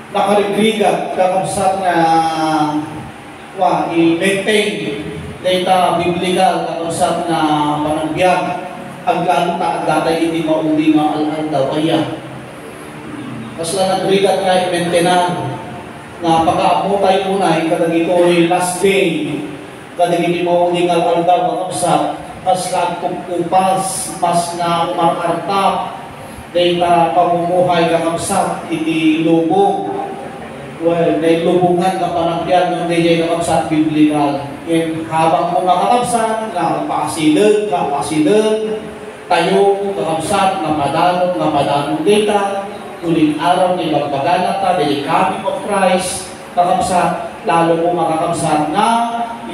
nakarigrigat kakabsat nga i-maintain data biblical kakabsat na panagbiag aglalong ta agdatay hindi mauli nga al-al daw kaya kasla nagrigat nga i-maintain nga pagkaaputay muna kadagito'y last day kadagiti mauli nga al-al daw kakabsat kasla kupas mas na umarartap data pamumuhay kakabsat iti lubong. Well, nailubungan ka panagyan ng DJ kakabsat biblical. Habang mo kakabsat, pasilid, tayo kakabsat, napadalong data, tuling araw ni magbaganata, dahil coming of Christ, kakabsat, lalo mo makakabsat na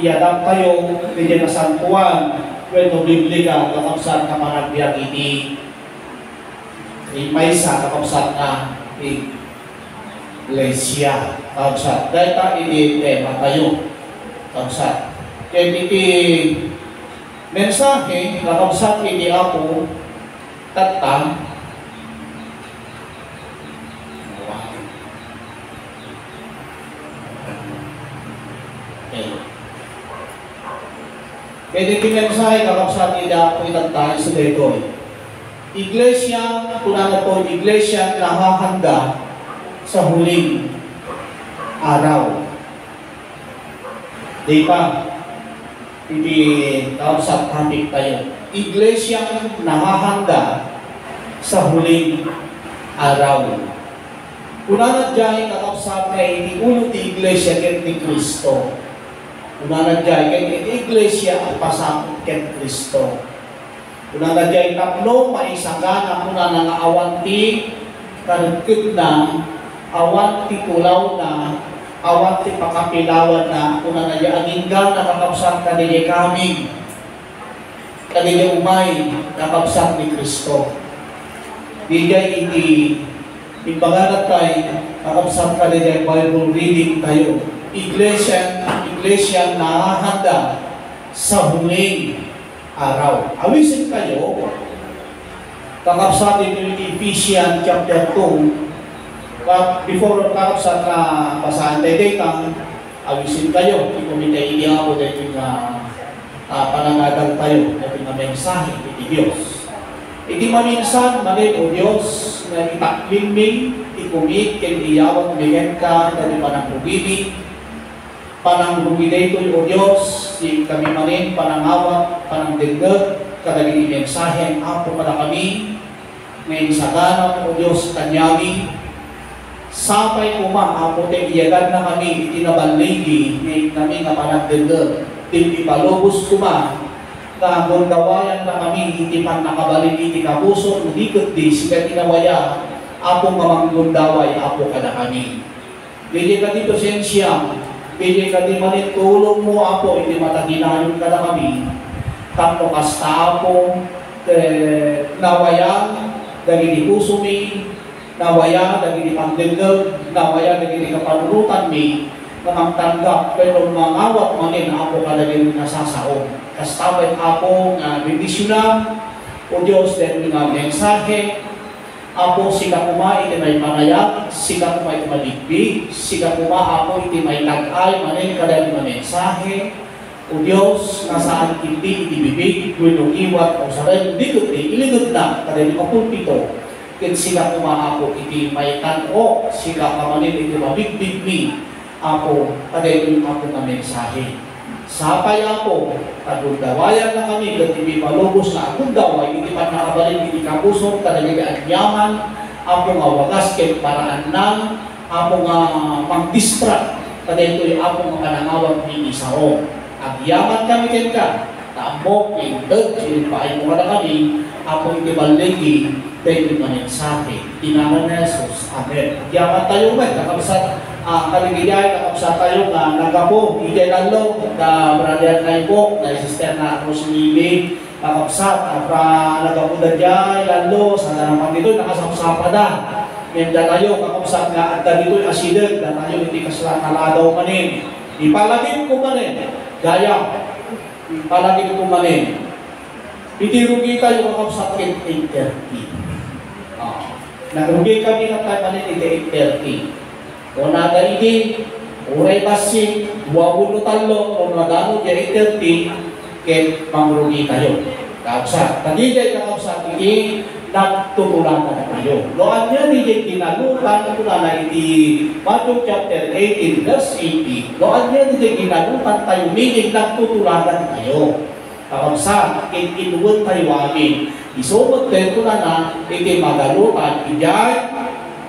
iyadang tayo, DJ na santuan, kwento biblical, kakabsat na panagyan iti maysa kakabsat na Iglesia kakabsat data ini tema tayo kakabsat kaya iti mensahe kakabsat ini ako tatang kaya iti mensahe kakabsat ini ako tatang sa detoy Iglesia, kunana po, Iglesia nakahanda sa huling araw. Di ba? Hindi kausap topic tayo. Iglesia nakahanda sa huling araw. Kunana dyan kausap kay ulo ti Iglesia ket ni Kristo. Kunana dyan kay Iglesia ang pasakot ket Kristo. Kuna na dyan tapno, maisagana kuna na nga awanti, karugkit na, awanti tulaw na, awanti pakapilawan na, kuna na dyan aninggan na kakabsat kanili kami, kanili umay, kakabsat ni Kristo. Di dyan imbaganat tayo, kakabsat kanili Bible reading tayo. Iglesia na handa sa huling araw. Awisin kayo, kakabsat ito yung Ephesians chapter 2. Before kakabsat na basahan tayo, awisin kayo, ikumitay iya ako dito yung panangagal tayo, dito yung mensahe, iti Diyos. Iti maminsan, mali o Diyos, na itakliming, ikumit, kaya bigyan ka, dali panang pananggugide ito o Diyos, si kami manin, panangawat, panangdagdag, kadaging mensahe, apo para kami, ngayon sa ganap o Diyos, kanyami, sapay uma, apo te iyagan na kami, itinabaligi, ngayon kami nga panagdagdag, tipipalubos kuma, kagundawayan na kami, itipan nakabalik, itikapuso, udikot di, sikat inawaya, apo mamanggundaway, apo kada kami. Bili ka dito sensya, pili ka di malit tulong mo ako, hindi mataginayon ka na kami. Tapos kasta ako, nawaya, daging ipusumi, nawaya, daging ipangdagdag, nawaya, daging ikapanurutan mi, namangtanggap, pero mangawat manin ako kalagin nasasaon. Kasta ba'y ako nga bendisyonan, o Diyos, dahil nga mensahe, ako sika kuma iti may panayag, sika kuma iti maligbi, sika kuma ako iti may nag-ay, manin kadali na mensahe, o Diyos, nasaan hindi iti bibig, gwinong iwat, o saray, dikot iligod na, kadali kapulpito, kin sika kuma ako iti may tan-o, sika kamanin iti mabigbig mi, ako, kadali ako na mensahe. Sapay ako, agundawaya na kami, gati palubos na agundaway, hindi pa nakabalik, hindi kabusong, kadali ang yaman, ako nga wagas, kaya paraan ng, ako nga pang-distract, kadali ito'y ako nga kanangawag ni Isao. Ang yaman kami kaya ka, taambok, indog, sinipain mo na kami, ako hindi baligi, dahil yung mensahe, tinaman na Jesus. Amen. Ang yaman tayo ba, kakabasat, kaligayay, kakabsa tayo na nagapo, hindi lalo, na brother tayo po, na sister na ako sinili, kakabsat, nagapo na dyan, lalo, sa naramang dito, nakasapsapa na. Ngayon tayo, kakabsat nga, at dito yung asideg, na tayo hindi kasalanalaw manin. Ipalagin ko manin, gaya, ipalagin ko manin. Itirugi tayo kakabsat in 8:30. Nagrugi kami ng tayo manin iti 8:30. O nada iti, uray basing, 23, o nadano di 8:30, ket mangrugi tayo. Kapsa, tadigay ka kapsa, iti nagtumulan na tayo. Loan niya, di ginalutan, ito na iti Matthew chapter 18, verse 18. Loan niya, di ginalutan tayo, meaning nagtutulagan tayo. Kapsa, inuwan tayo amin. Isumot tayo na iti magalutan, ijay,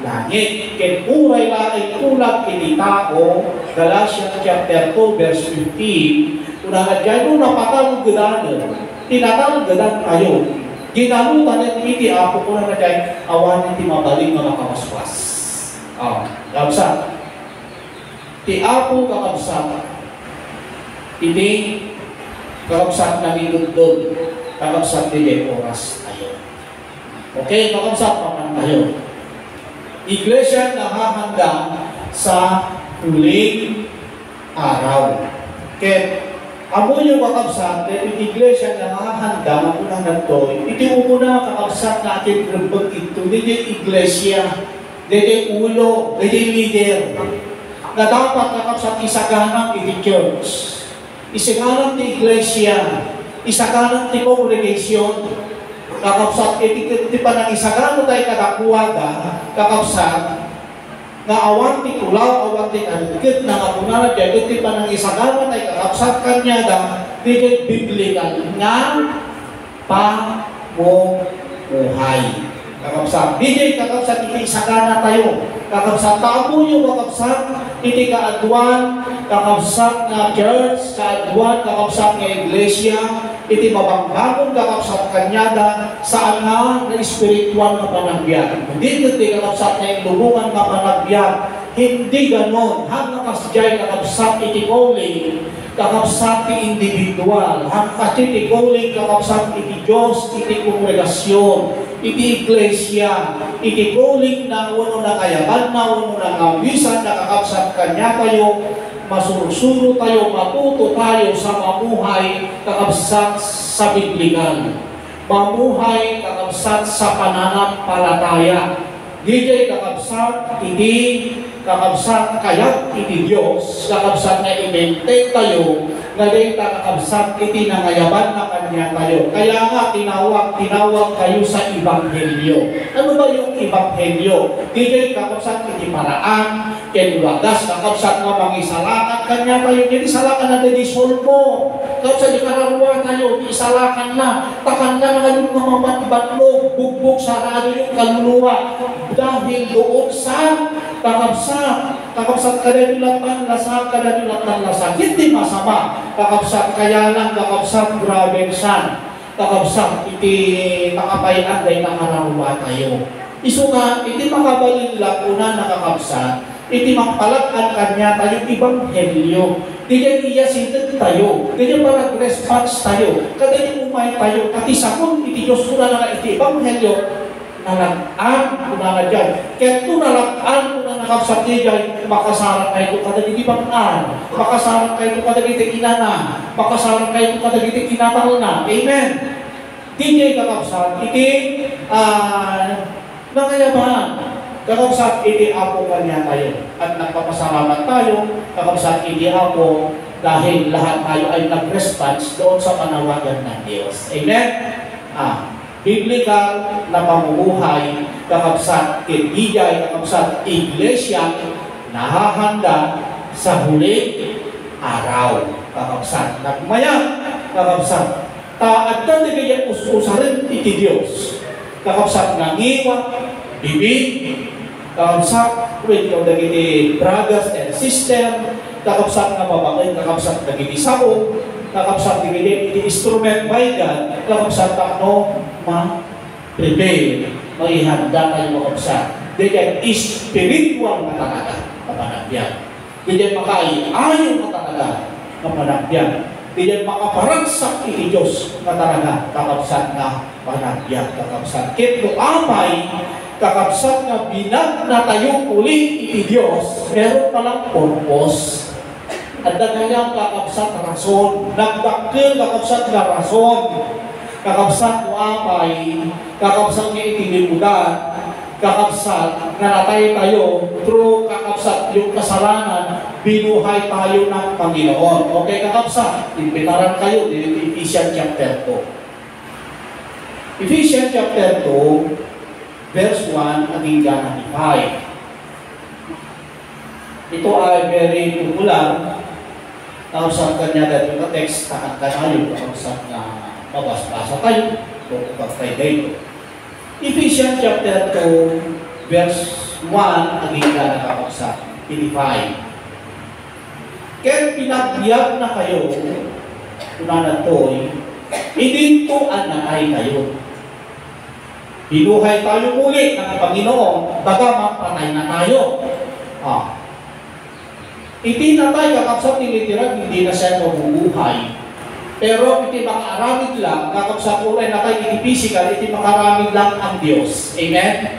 langit. Ket uray laing tulad iti tao, Galatians chapter 2, verse 15. Una nga dyan, napatalgadan, tinatalgadan tayo. Ginalutan at iti apo ko na dyan, awan iti mabalik na makawaswas. Kapsa, ti apo kakabsa, iti kakabsat na nilundod, kakabsat nila oras tayo. Okay, kakabsat naman tayo. Iglesia nahahanda sa huling araw. Kaya, amo yung kakabsat, yung iglesia nahahanda, mamunang nagtoy, iti umuna kakabsat na ating rembag ito, hindi iglesia, hindi ulo, hindi leader, na dapat kakabsat isaganang iti church. Isaganang ti iglesia, isaganang ti congregation, kakabsat, iti pa ng isaganang tayo kadakuwaga, kakabsat, nga awan ti kulaw, awan ti kanukit, na nga punanat, iti pa ng isaganang tayo kakabsat kanya da, di biblical nga pamuhay. Kakabsat, di kakabsat, iti isagana tayo. Kakabsat, taamo yung kakabsat, iti kaadwan, kakabsat nga church, kaadwan, kakabsat nga iglesia, iti mabangbangon kakabsat kanyada, saan nga na espiritual na panagbiag. Hindi kakabsat na yung lubungan na panagbiag, hindi ganon. Hanggang kasjay kakabsat iti calling, kakabsat iti individual, hanggang iti calling, kakabsat iti Diyos, iti kongregasyon, iti iglesia, iti calling na uno na kayaban na uno na ngawisan na kakabsat kanya tayo, masurusuro tayo, matuto tayo sa mamuhay kakabsat sa biblikal. Mamuhay kakabsat sa pananampalataya. Di kakabsat iti kakabsat kayat iti Diyos, kakabsat na i-maintain tayo, nga di kakabsat iti nangayaban na kanya tayo. Kaya nga tinawag kayo sa Ebanghelyo. Ano ba yung Ebanghelyo? Di kakabsat iti paraan, kenulagas, kakabsat nga mangisalakan kanya tayo. Hindi salakan na di solmo. Kakabsat di kararuan tayo, di salakan na. Takan na nga yung mga matibatlog, bugbog sarado yung kaluluwa. Dahil doon sa kakabsat kadadulatan lasa, kadadulatan lasa. Hindi masama. Kakabsat kaya lang, kakabsat grabe san. Kakabsat iti nakapayan day nakararuwa tayo. Isuka, iti makabalin lang una nakakabsat, iti magpalakan kanya tayo Ebanghelyo. Diyan iyasintin tayo. Diyan parang response tayo. Kada umay tayo. At isakon, iti Diyos ko na iti Ebanghelyo. Nalagaan ko na nga dyan. Kaya ito nalagaan ko na nakapsat niya dyan, makasarang kayo ito kadagiti bangaan, makasarang kayo ito kadagiti kinana, makasarang kayo ito kadagiti kinatal na. Amen. Di niya kakapsat, iti nangayabahan. Kakapsat, iti apo kanya tayo. At nagpapasalamat tayo, kakapsat, iti apo, dahil lahat tayo ay nag-response doon sa panawagan ng Diyos. Amen? Biblical na pamumuhay, kakabsat itbigay, kakabsat iglesia, nahahanda sa huling araw. Kakabsat nagmaya, kakabsat taad na nagayang usarin iti Diyos. Kakabsat nangiwa, bibig, kakabsat with yung nagiti brothers and sisters, kakabsat na babakay, kakabsat nagiti sao, kakabsat nagiti instrument by God, kakabsat ano, ma-prepare, maihanda kayo makabsat. Diyan spiritual na talaga kapanagbiyan. Diyan makaiayon na talaga kapanagbiyan. Diyan makaparagsak iti Diyos na talaga kakabsat na panagbiyan, kakabsat. Kito amay, kakabsat na binag na tayo uli iti Diyos, meron palang purpose. At kaya kakabsat rason, nagdakil kakabsat na rason, kakabsat mo amay, kakabsat niya itilimudan, kakabsat, na natay tayo, through kakabsat yung kasalanan, binuhay tayo ng Panginoon. Okay, kakabsat, impitaran kayo dito Ephesians chapter 2. Ephesians chapter 2, verse 1 hanggang 5. Ito ay very popular. Kausap kanya dahil yung text, takat ka tayo, kausap na mabasa tayo, kung kapag dito. Ephesians chapter 2, verse 1, aging ka nakausap, 5. Kaya pinagbiyak na kayo, kunanan to'y, idintuan na kayo. Binuhay tayo muli ng Panginoon, bagamang patay na tayo. Itinatay kakabsat tinitiran, hindi na siya mabubuhay. Pero iti makaaramid lang, kakabsat ulay na tayo iti physical, iti makaaramid lang ang Diyos. Amen?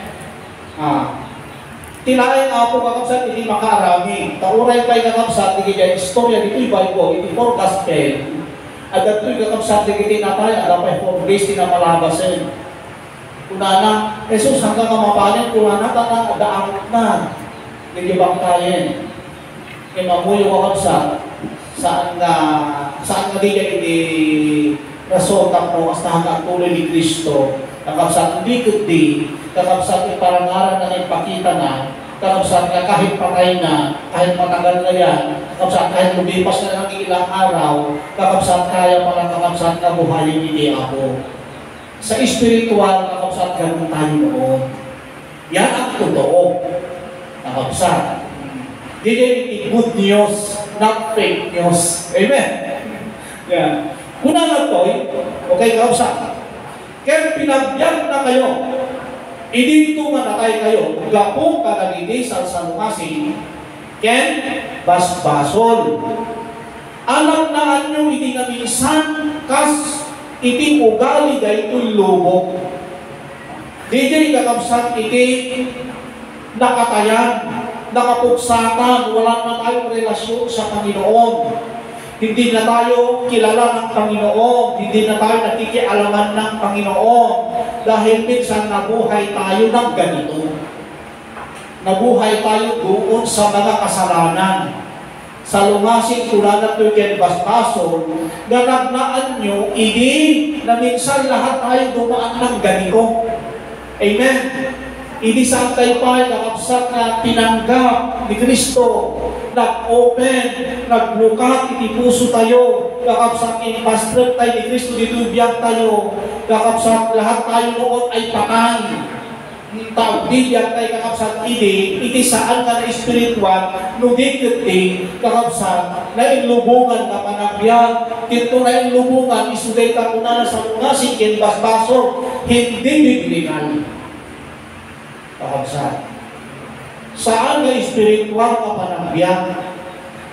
Tilain ako kakabsat, iti makaaramid. Tauray tayo kakabsat, iti kaya istorya, ito'y Bible, iti for gospel. At ito'y kakabsat, iti natay, alapay for grace, iti na malabasin. Kunana, Jesus hanggang mapanin, kunana, tanang, daangot na. Hindi bang tayo? Mamuyo ko sa saan nga di hindi rasotak mo as hanggang tuloy ni Kristo kakabsat hindi kundi kakabsat iparangaran na ipakita na kakabsat nga kahit patay na kahit matagal na yan kakabsat kahit lumipas na ng ilang araw kakabsat kaya pala kakabsat na buhayin hindi ako sa espiritual kakabsat ganun tayo noon yan ang totoo kakabsat. Hindi good news, not fake news. Amen? Yan. Una na to, okay, kausap. Kaya pinagbiyak na kayo, idinto manatay kayo, gapo kadagiti sa sanumasi, ken basbasol. Alam na anyo, hindi na minsan, kas iti ugali dahil lubog. Hindi kakabsat iti nakatayan, nakapugsatan, wala na tayong relasyon sa Panginoon. Hindi na tayo kilala ng Panginoon. Hindi na tayo nakikialaman ng Panginoon. Dahil minsan nabuhay tayo ng ganito. Nabuhay tayo doon sa mga kasalanan. Sa lungasing kulanat nyo ken basbasol, nanagnaan nyo, hindi na minsan lahat tayo dumaan ng ganito. Amen? Hindi saan tayo pa nakapsat na tinanggap ni Kristo, nag-open, naglukat, iti puso tayo, nakapsat in-pastrip tayo ni Kristo, dito biyag tayo, nakapsat lahat tayo noon ay patay. Biyag tayo kakapsat iti saan ka na espiritual, nudikiti, kakapsat, na inlubungan na panagbiag, dito na inlubungan, isuday ka muna na sa mga sikin, basbaso, hindi biblical. Kakabsat. Saan nga espiritual ka panagbiyak?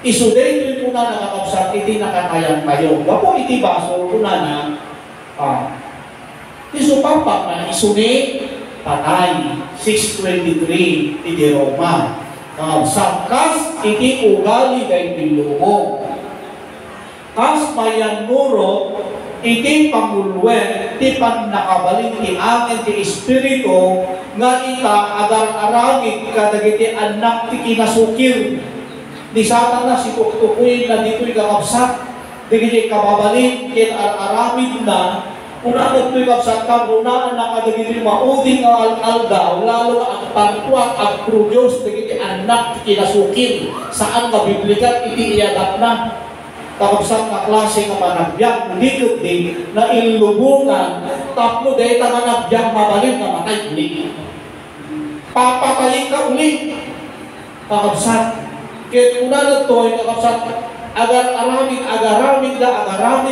Isuday ito na nakakabsat, hindi nakakayan kayo. Wapo iti baso, kuna na, isupapak na isuni, patay, 6:23, iti Roma. Kakabsat, kas iti ugali kay pilumong. Kas mayan nuro, iti pangulwen, ti pan nakabaling ti angin ti espiritu, nga ita agar-aramid kadagiti anak ti kinasukir. Di satan na si tuktukuy na dito'y kakabsat, digiti kababalik, kin aramid na, unang dito'y kakabsat ka, unaan na kadagiti mauding nga al-aldaw, lalo ang pantuat at produce, digiti anak ti kinasukir, saan ka biblikat iti iyadat na. Kakabsat na klase ng managbiyak, hindi kundi na ilubungan, tapno dahil na managbiyak mabalik na matay ulit. Papatayin ka ulit. Kakabsat. Kaya una na ito, kakabsat, agaramid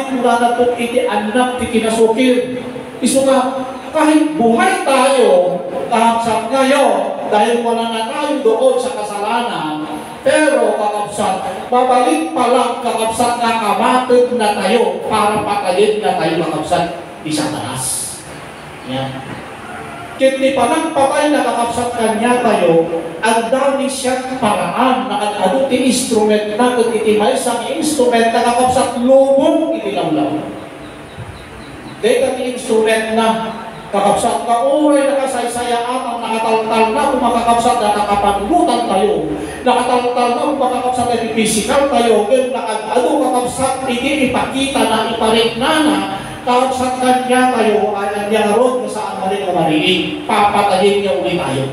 muna na ito, iti anak, iti kinasukir. Iso nga, kahit buhay tayo, kakabsat ngayon, dahil wala na tayo doon sa kasalanan, pero kakabsat, babalik pa lang kakabsat na kamatid na tayo para patayin na tayo kakabsat di Satanas. Yan. Kiti pa lang patay na kakabsat kanya tayo, ang dami siyang paraan na ano ti instrument na kung iti may isang instrument na kakabsat lubong iti lamlaw. Dahil ti instrument na Kakabsat kauray nakasaysaya at ang nakataltal na kung makakabsat na nakapanulutan tayo. Nakataltal na kung makakabsat na physical tayo. Kaya nakagado kakabsat, hindi ipakita na iparikna na kakabsat kanya tayo ay ang yangarod na saan maling na marinig. Papatayin niya ulit tayo.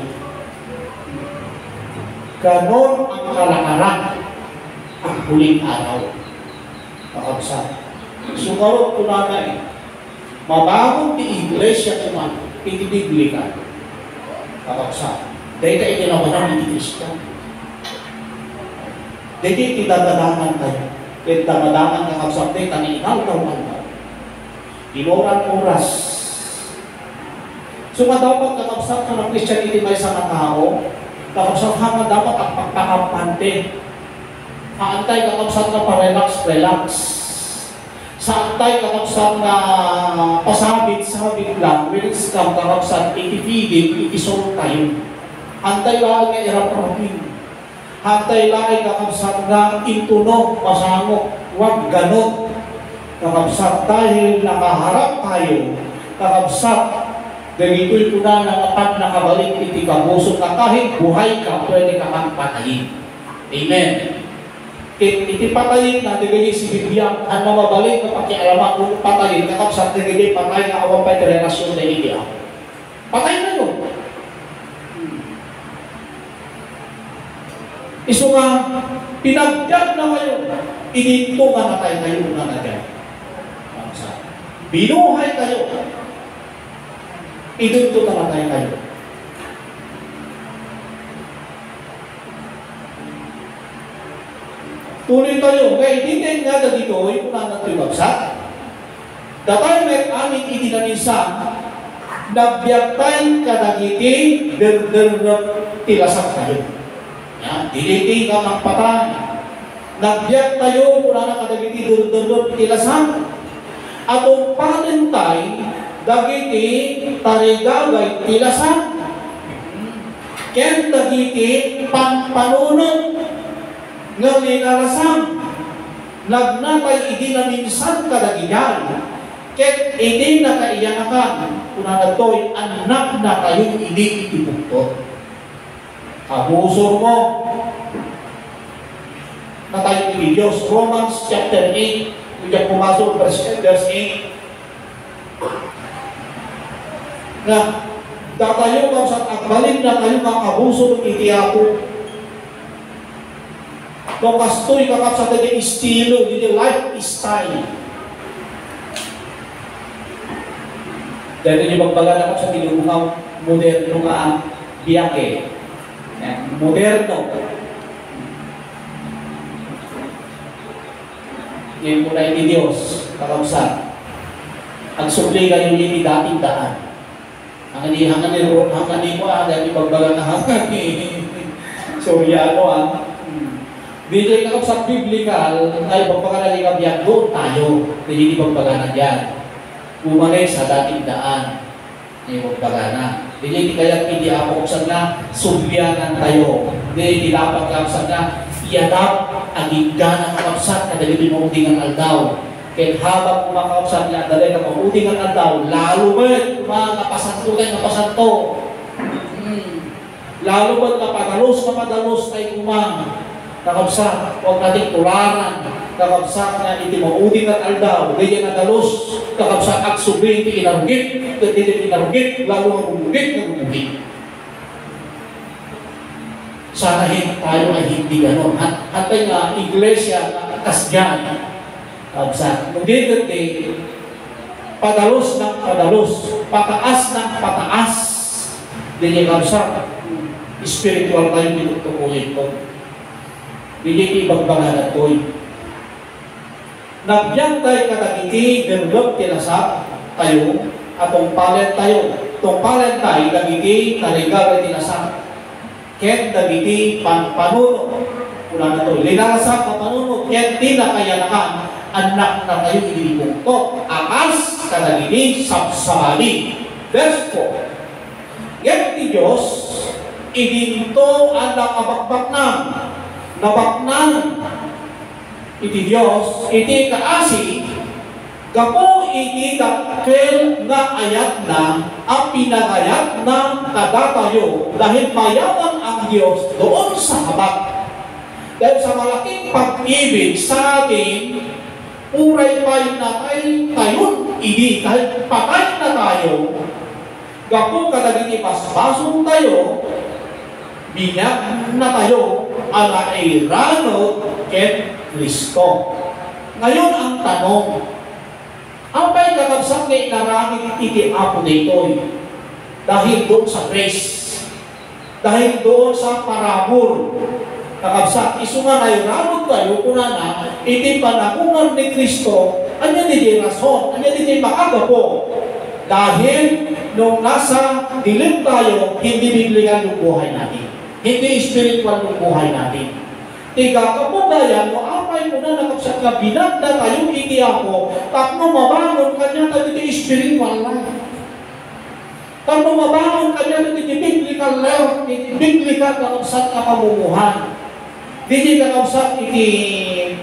Ganon ang kalakaran ang huling araw. Kakabsat. Sumarot ko na mabagong di iglesia kuman, itibiblikan. Kakabsat. Dahil ka itinawanan ni Kristo. Dahil itidadadangan tayo. Itidadadangan kakabsat tayo, taninaw tayo. Inoran oras. Dapat kakabsat ka ng Christianity may sa tao, kakabsat hanga dapat ang pagkakampante. Haantay kakabsat na pa-relax. Sa antay kakabsat na pasabit-sabit lang, when it's come kakabsat, itifigil, ikisolve tayo. Antay lang na irap-rapin. Antay lang kakabsat na intunog, masangok, huwag ganon. Kakabsat dahil nakaharap tayo, kakabsat, ganito'y kuna na kapag nakabalik iti kabusog na kahit buhay ka, pwede ka kang patayin. Amen. Iti patayin na, digay si Biblia, ang mabalik na pakialaman kung patayin, kakabsat digay patay na awang pa'y relasyon na hindi ako. Patay na yun. Iso nga, pinagdyan na kayo, ininto nga na tayo kayo na nagyan. Binuhay kayo, ininto na tayo kayo. Tuloy tayo, kaya hindi nga na dito, yung una na ito'y bagsak. Datay may aming itinanisan, nagbiagtay ka nagiti, tilasak tayo. Yan, diliti ka ng patay. Nagbiag tayo, una na kadagiti, tilasak. Atong panintay, dagiti, tarigagay, tilasak. Ken dagiti, panunod, nga linalasan, nagnatay idinaminsan kadagiyan, ket hindi na kaiyanakan, kung nagatoy, anak na kayong hindi itibukto. Abusor mo, na tayo ni Diyos, Romans chapter 8, kung diyan pumasok, verse 8, na datayo ka sa akbalin na tayo kang abuso ng itiyapo, kung kastoy kakap sa tayo estilo, dito lifestyle. Dahil yung magbaga na sa tinulungaw, moderno nga ang biyake. Moderno. Ngayon muna ni Diyos, kakapsat. Ang supli kayo ni dating daan. Ang ni mo, dahil yung magbaga na hangan ni Soryano, dito yung kakapsat biblical, ay pagpagana ni Kabiyak, doon tayo. Hindi pagpagana dyan. Umanay sa dating daan. Hindi pagpagana. Hindi kaya hindi ako kakapsat na subyanan tayo. Hindi dapat kakapsat na iadap ang higgan ng kakapsat na dali mauding ang aldaw. Kaya habang kumakapsat niya, dali na mauding ang aldaw, lalo ba napasanto kayo, napasanto. Lalo ba napadalos tayo kumang. Kakabsat, huwag natin tularan. Kakabsat na iti mauding at aldaw. Ganyan na dalos. Kakabsat at subing iti inarugit. Iti inarugit, lalo ang gumugit. Sana tayo ay hindi ganon. At nga, iglesia, kasyan. Kakabsat. Nung day, padalos ng padalos. Pataas ng pataas. Ganyan kakabsat. Spiritual tayo tinutukuhin ko. Hindi ibagbangan ito'y. Nagyang tayo katagiti, ganulog tinasak tayo, atong palet tayo. Itong palet tayo, nagiti, naligaw tinasak. Ket nagiti, panuno. Una na ito, linalasak na panuno, ket di na kayanakan, anak na kayo inibungtot. Akas, kanagiti, sabsabali. Verse 4. Ket ti Diyos, idinto ang nakabakbak na, nabaknan iti Diyos, iti kaasi, Gapo iti dakkel nga ayat na ang pinagayat na kadatayo dahil mayaman ang Diyos doon sa habag. Dahil sa malaking pag-ibig sa atin, uray pa'y natay tayon idi kahit patay na tayo, gapo kadagiti pasbasong tayo, binyag na tayo, ala ay ranod ket Kristo. Ngayon ang tanong, ang pa'y kakabsat na inaramit iti Apo ditoy dahil doon sa grace, dahil doon sa parabor, kakabsat, iso nga na ranod tayo, kuna na, iti panakungan ni Kristo, anya di rason, anya di makagapo, dahil nung nasa dilim tayo, hindi biblikan yung buhay natin. Hindi spiritual yung buhay natin. Tiga kapugayan mo, apay mo na nakapsat na binagda tayo iti ako, tapno mabangon kanya na iti spiritual life. Tapno mabangon kanya na iti biblical life, iti biblical nakapsat na pamumuhan. Hindi nakapsat iti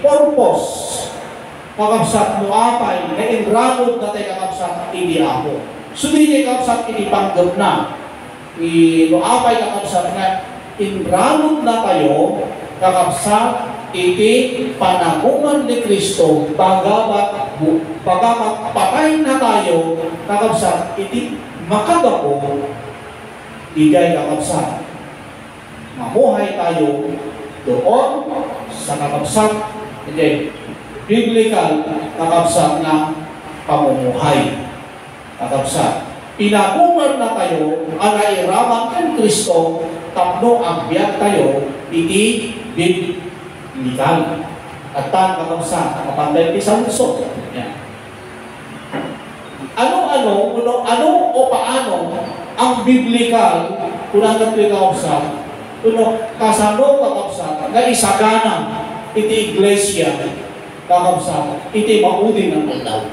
purpose, nakapsat mo apay, na inramod na tayo nakapsat iti ako. So hindi nakapsat iti panggap na, no apay nakapsat na, inramod na tayo, kakapsat iti panagungan ni Kristo, bagamat patay na tayo, kakapsat iti makagapo, igay kakapsat. Mamuhay tayo doon sa kakapsat, iti biblical kakapsat na pamumuhay. Kakapsat. Pinagungan na tayo, anairaman ng Kristo, tapno agbyat tayo, iti biblical. At tan kakabsa, kapantay ti Samson. Ano o paano ang biblical, kunang iti kakabsa, kasano kakabsa, nga isagana, iti iglesia, kakabsa, iti mauding ng aldaw.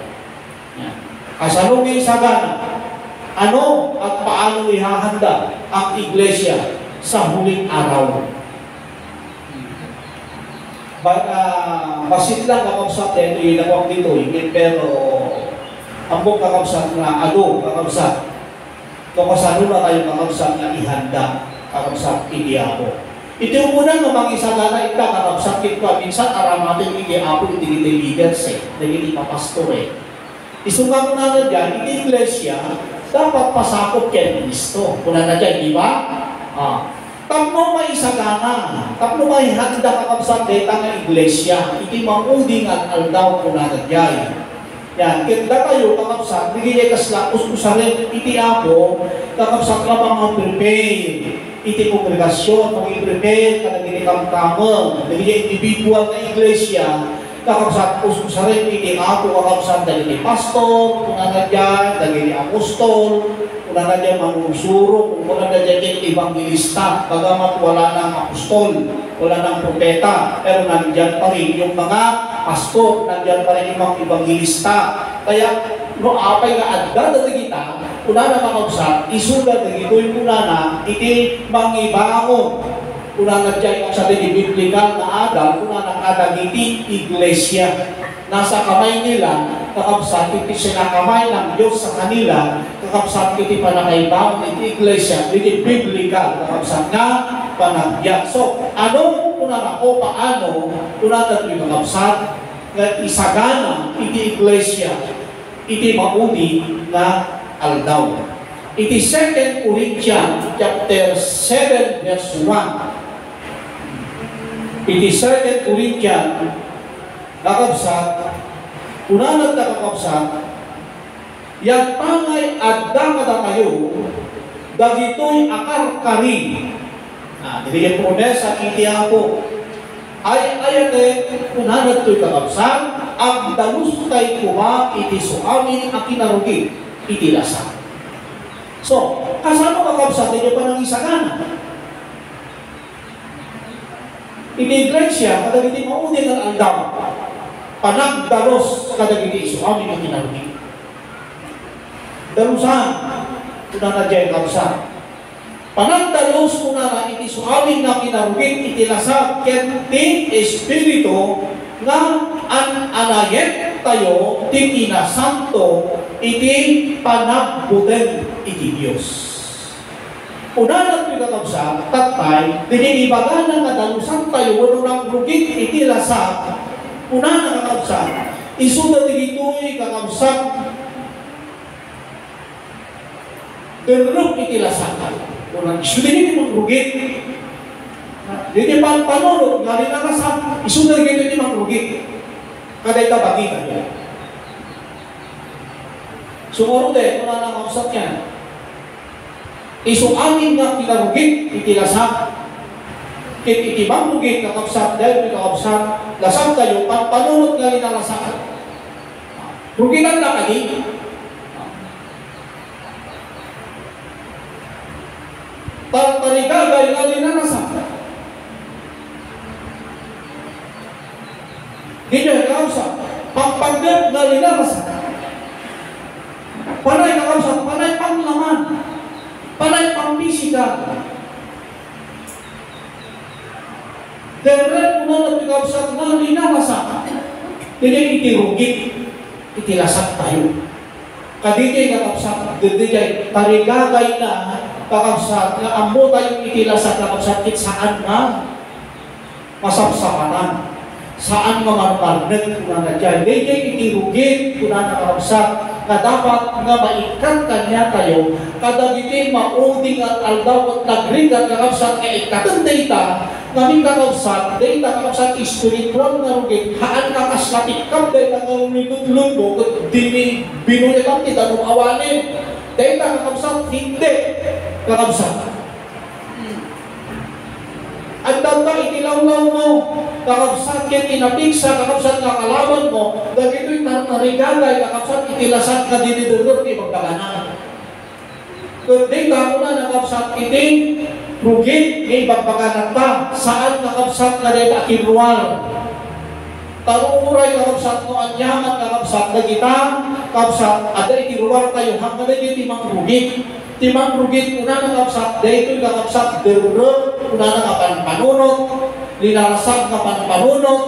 Kasano nga isagana, ano at paano ihahanda ang iglesia sa huling araw. Basit lang kakabsat ito yung nagwag dito, pero ang buong kakabsat na kakabsat, kakasano na tayo kakabsat na ihanda, kakabsat hindi ako. Ito yung unang namang isagana ita, kakabsat kita, minsan aramatin hindi ako, hindi leaders hindi papastore. Isunga ko na dyan, hindi iglesia, dapat pasakop kay Kristo. Kuna na dyan, di ba? Tapno may isagana, tapno may handa kakabsat deta ng iglesia, iti manguding at aldaw kuna na dyan. Yan, kita tayo kakabsat, bigay kasla, usarin, iti ako, kakabsat ka mga prepare, iti kongregasyon, mag-i-prepare, kanagini kamkamang, bigay individual na iglesia, kakabsat usarin, iti ako, kakabsat, dahil pastor, kuna na dyan, dahil apostol, kuna na dyan mangusuro, kuna na dyan evangelista, bagamat wala ng apostol, wala ng propeta, pero nandyan pa rin yung mga pastor, nandyan pa rin yung mga evangelista. Kaya, no apay nga adda na kita, kuna na kakabsat, isulat na ito yung kuna na, iti mangibangon, kuna na dyan sa di biblical na adal, kuna na kadagiti iglesia. Nasa kamay nila, kakabsat, iti sinakamay ng Diyos sa kanila, kakabsat, iti panakaibangon, iti iglesia, iti biblical, kakabsat nga, panagya. So, ano, kuna na o paano, kuna na ito yung kakabsat, nga isagana, iti iglesia, iti maudi na aldaw. Iti 2 Corinthians chapter 7 verse 1. Iti 2 Corinthians kakabsat, unanag na kakabsat, yang pangay adda kada tayo, dagitoy akar-kari. Dili yung promesa, iti ako, ay ayate, unanag to'y kakabsat, ang dalus tay kuma, iti suamin, ang kinarugi, iti lasa. So, kasano kakabsat, hindi pa nang isagana. Iglesia, kadagiti maudin ang aldaw. Panagdalos kadagiti iso kami ng kinarugi. Dalusan, kuna na dyan kapsa. Panagdalos kuna na iti suamin na kinarugi, iti lasag, kenti espiritu nga anayet tayo, ti kinasanto, iti panagbuten iti Diyos. Una na't kakabsat, tatay, diniibaga ng kadalusan tayo, wano ng rugit iti lasak, una na kakabsat, isuda digito'y kakabsat, deruk iti lasak. Unang isuda iti magrugit, hindi pa panunod, galing na lasak, isuda digito iti magrugit, kaday tabagi ka niya. Sumuro din, una na kakabsat yan. Iso amin nga pinarugit, itilasak. Itibang rugit, kakabsat, dahil kakabsat, lasang kayo, panunod nga rin ang lasakan. Rugitan na kani. Tarigagay nga rin ang lasakan. Ganyan, kakabsat, pagpagdap nga rin ang lasakan. Panay kakabsat, panay panglaman. Panay pang-physical. Dere kung na nagkakabsat na linalasak, hindi itirugit, itilasak tayo. Kaditi kakabsat, hindi tarigagay na kakabsat, na ambo tayong itilasak kakabsat, saan na masapsapatan, saan mamarparnet kung na dyan. Hindi itirugit kung na kakabsat, na dapat nga maikat kanya tayo, kadagiti mauding at aldaw at nagring at kakabsat nga ikatan data, namin kakabsat, data kakabsat spiritual na rugit, haan kakaslatikap data nga uminudlun mo, kung dini binulitan kita nung awanin, data kakabsat, hindi kakabsat. Ang data itilawlaw mo, kakabsat yan inapiksa, kakabsat nga kalaban mo, dahil ito'y narigagay, kakabsat itilasat ka dinidurur, di magkakanan. Kundi ka mo na nakabsat iting rugit, may bagbaganat ta, saan kakabsat ka din akinual. Taruuray kakabsat mo, anyaman kakabsat na kita, kakabsat, ada ikiruwar tayo, hanggang na yung timang rugit. Timang rugit, una na kakabsat, dahil ito'y kakabsat, derurur, una na kapanpanunot, linalasak kapanpanunot,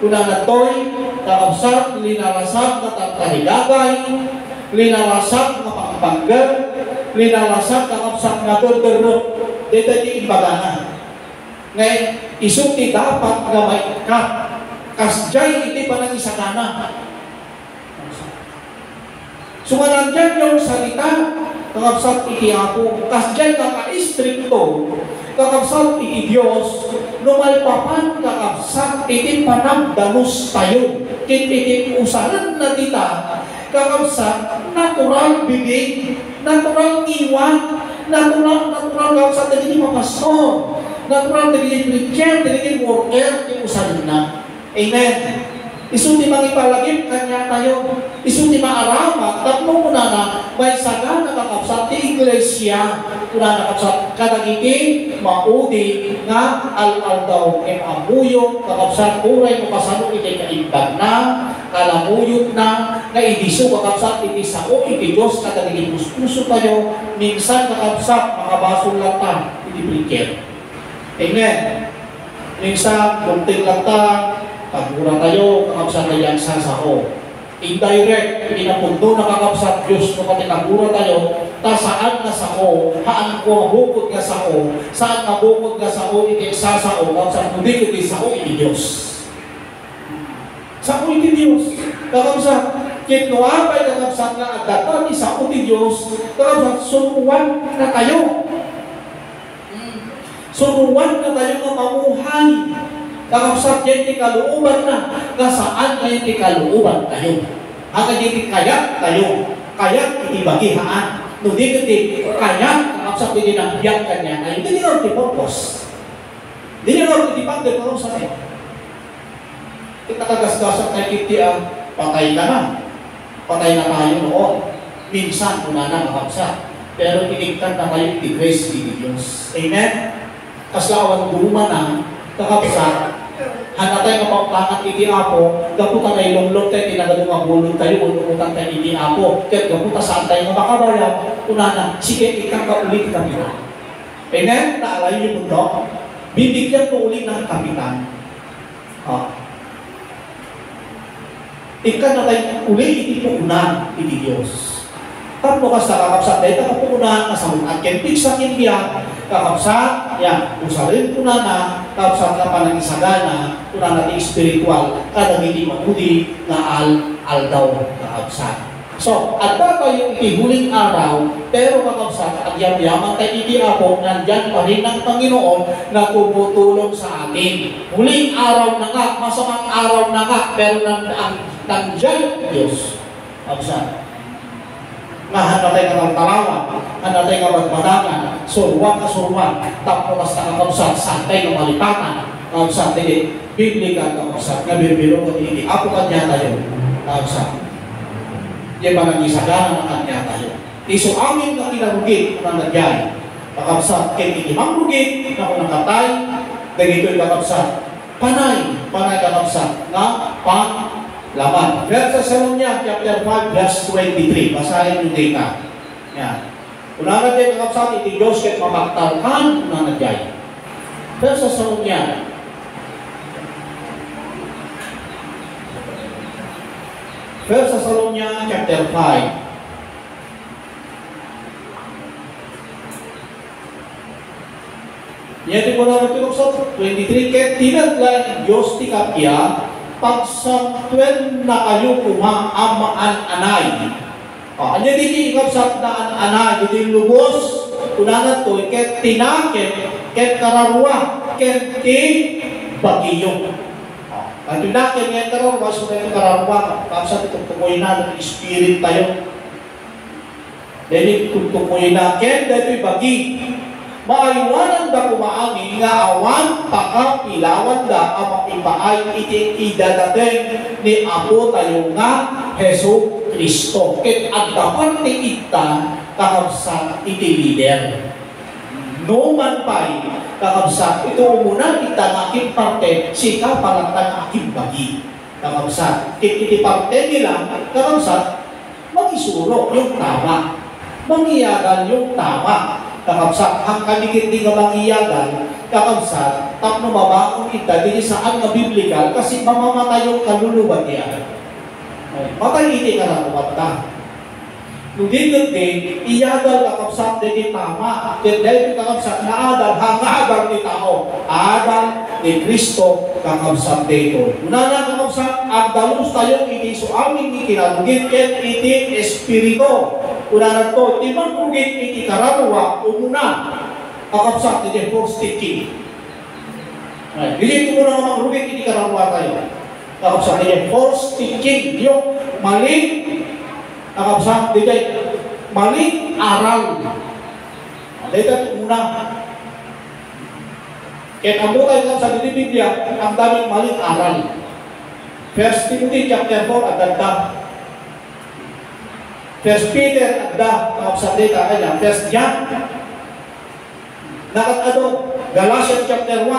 una na to'y kakabsat, linalasak katatahigagay, linalasak kapangpanggal, linalasak kakabsat nga derurur, dito yung imbaganan. Ngayon, isuti dapat nga maikat, kasjay iti pa ng isakana. Sumanandyan yung salita, kakabsat iti ako, kasjay kaka-istrikto, kakabsat iti Diyos, lumalpapan kakabsat iti panagdalos tayo, iti usaran na kita, kakabsat, natural bibig, natural iwan, natural kakabsat na hindi mapastor, natural na hindi preacher, na hindi worker, iti usaran na. Amen. Isuti mangipalagip kanya tayo. Isuti maaramat. Tatlo muna na may saga nakakapsat ti iglesia. Kuna nakapsat kadagiti maudi nga al-al daw emamuyok kakapsat uray mo kasano iti kaimbag na kalamuyot na nga idiso kakapsat iti sao iti Diyos kadagiti puso tayo minsan kakapsat makabasol lang ta iti preacher. Amen. Minsan kunting lang ta pagmura tayo, kakabsat na yan sa sao. Indirect, pinapundo na kakabsat Diyos no pati nagmura tayo, ta saan na sao, haan ko mabukod nga sao, saan mabukod nga sao, iti sa sao, kakabsat kundi iti sao, iti Diyos. Sao iti Diyos. Kakabsat, kitnuapay kakabsat nga at data, iti sao iti Diyos, kakabsat, sunuwan na tayo. Sunuwan na tayo nga mamuhay. Kakabsat yan di kaluuban na, nasaan ngayon di kaluuban tayo. Hanggang di kayak tayo, kayak itibagihaan. No di kayak, kakabsat di nabiyag kanya, ngayon di nyo di purpose. Di nyo di pagdeparo sa tayo. Kita kagasgasan tayo kiti ang patay ka na. Patay na tayo noon. Minsan, una na kakabsat. Pero tinigtan na tayo di grace di Diyos. Amen? Kaslawan duman na, kakabsat, hanatay nga pautangan iti Apo, gaputa tayo longlong tayo, tinagalong ang bulong tayo, ulungutan tayo iti Apo, kaya gaputa saan tayo nga makabayan, una na, sige, ikang kaulit kapitan. Amen? Naalay yung mundo, bibigyan ko ulit ng kapitan. Ika na tayo uli itipuunan iti Diyos. Tapos ka sa kakapsat, dahil nakapuunan ka sa mga kentik sa India, kakapsat, yan, kung sa rin po na, kakapsat ka pa ng isagana, kung na natin spiritual, kada hindi makudi na al-daw kakapsat. So, at tayo yung ihuling araw, pero kakapsat, at yaman tayo itiapong, nandyan pa rin ng Panginoon na tumutulong sa atin. Huling araw na nga, masamang araw na nga, pero nandyan Diyos. Kakapsat. Hanatay ka ng tarawan, hanatay ka magmadangan, surwan ka surwan, tapos na kakapsat, santay ng malipatan, kakapsat, hindi, Biblia kakapsat, nabibiro ko hindi, apo kanya tayo, kakapsat. Di ba nang isagana ng kanya tayo? Iso amin na kinarugit ng nagyay, kakapsat, kaya itimang rugit na kung nakatay, dagito'y kakapsat, panay kakapsat, na laman. Verse sa Salmonia, chapter 5, verse 23. Basahin yung data. Yan. Una na din kakapsat, iti Diyos kahit mamaktalkan, una na dyan. Verse sa Salmonia. Verse sa Salmonia, chapter 5. Yan din mo na natin kakapsat, 23. Kahit tinaglan Diyos ti kapya, pagsatwen na kayo kumaamaan anay. Anya diti ikapsat na anay, diti lubos, unanan to, ket tinaket, ket kararwa, ket ti bagiyo. Ang tinaket ngayon kararwa, so ngayon kararwa, kapsat itong tumoy na ng spirit tayo. Dahil itong tumoy na, ket dito bagi. Maaywanan da kumaangin nga awan pakapilawan da ang ipaay iti idadating ni Apo tayo nga Hesu Kristo. Ket adda parte ita kakabsat iti leader. No man pay kakabsat ito muna ita nga aking parte sika palatan nga aking bagi. Kakabsat iti parte nila kakabsat mag-isuro yung tama. Mangiyagan yung tama. Kakabsat, ang kanikit di nga mangiyagan, kakabsat, tapno mabaong ita, di saan nga biblikal, kasi mamamatay yung kaluluwa niya. Matay iti ka na kumata. Nung dito din, iyadal kakabsat din tama. Dahil kakabsat, naadal, hangadal ni tao. Adal ni Kristo, kakabsat dito. Una na kakabsat, ang dalus tayo iti so aming ikinalugit, iti espirito. Una na to, timang ugit iti kararwa, umuna, kakabsat, iti first teaching. Hindi ito muna namang ugit iti kararwa tayo. Kakabsat, iti first teaching, yung maling, kakabsat, iti maling aral. Dito una. Kaya kabutay lang sa Biblia, ang daming maling aral. 1 Timothy chapter 4, adagda. 1 Peter, adda, kakabsat dito, kaya 1 John, nakatado, Galatians chapter 1,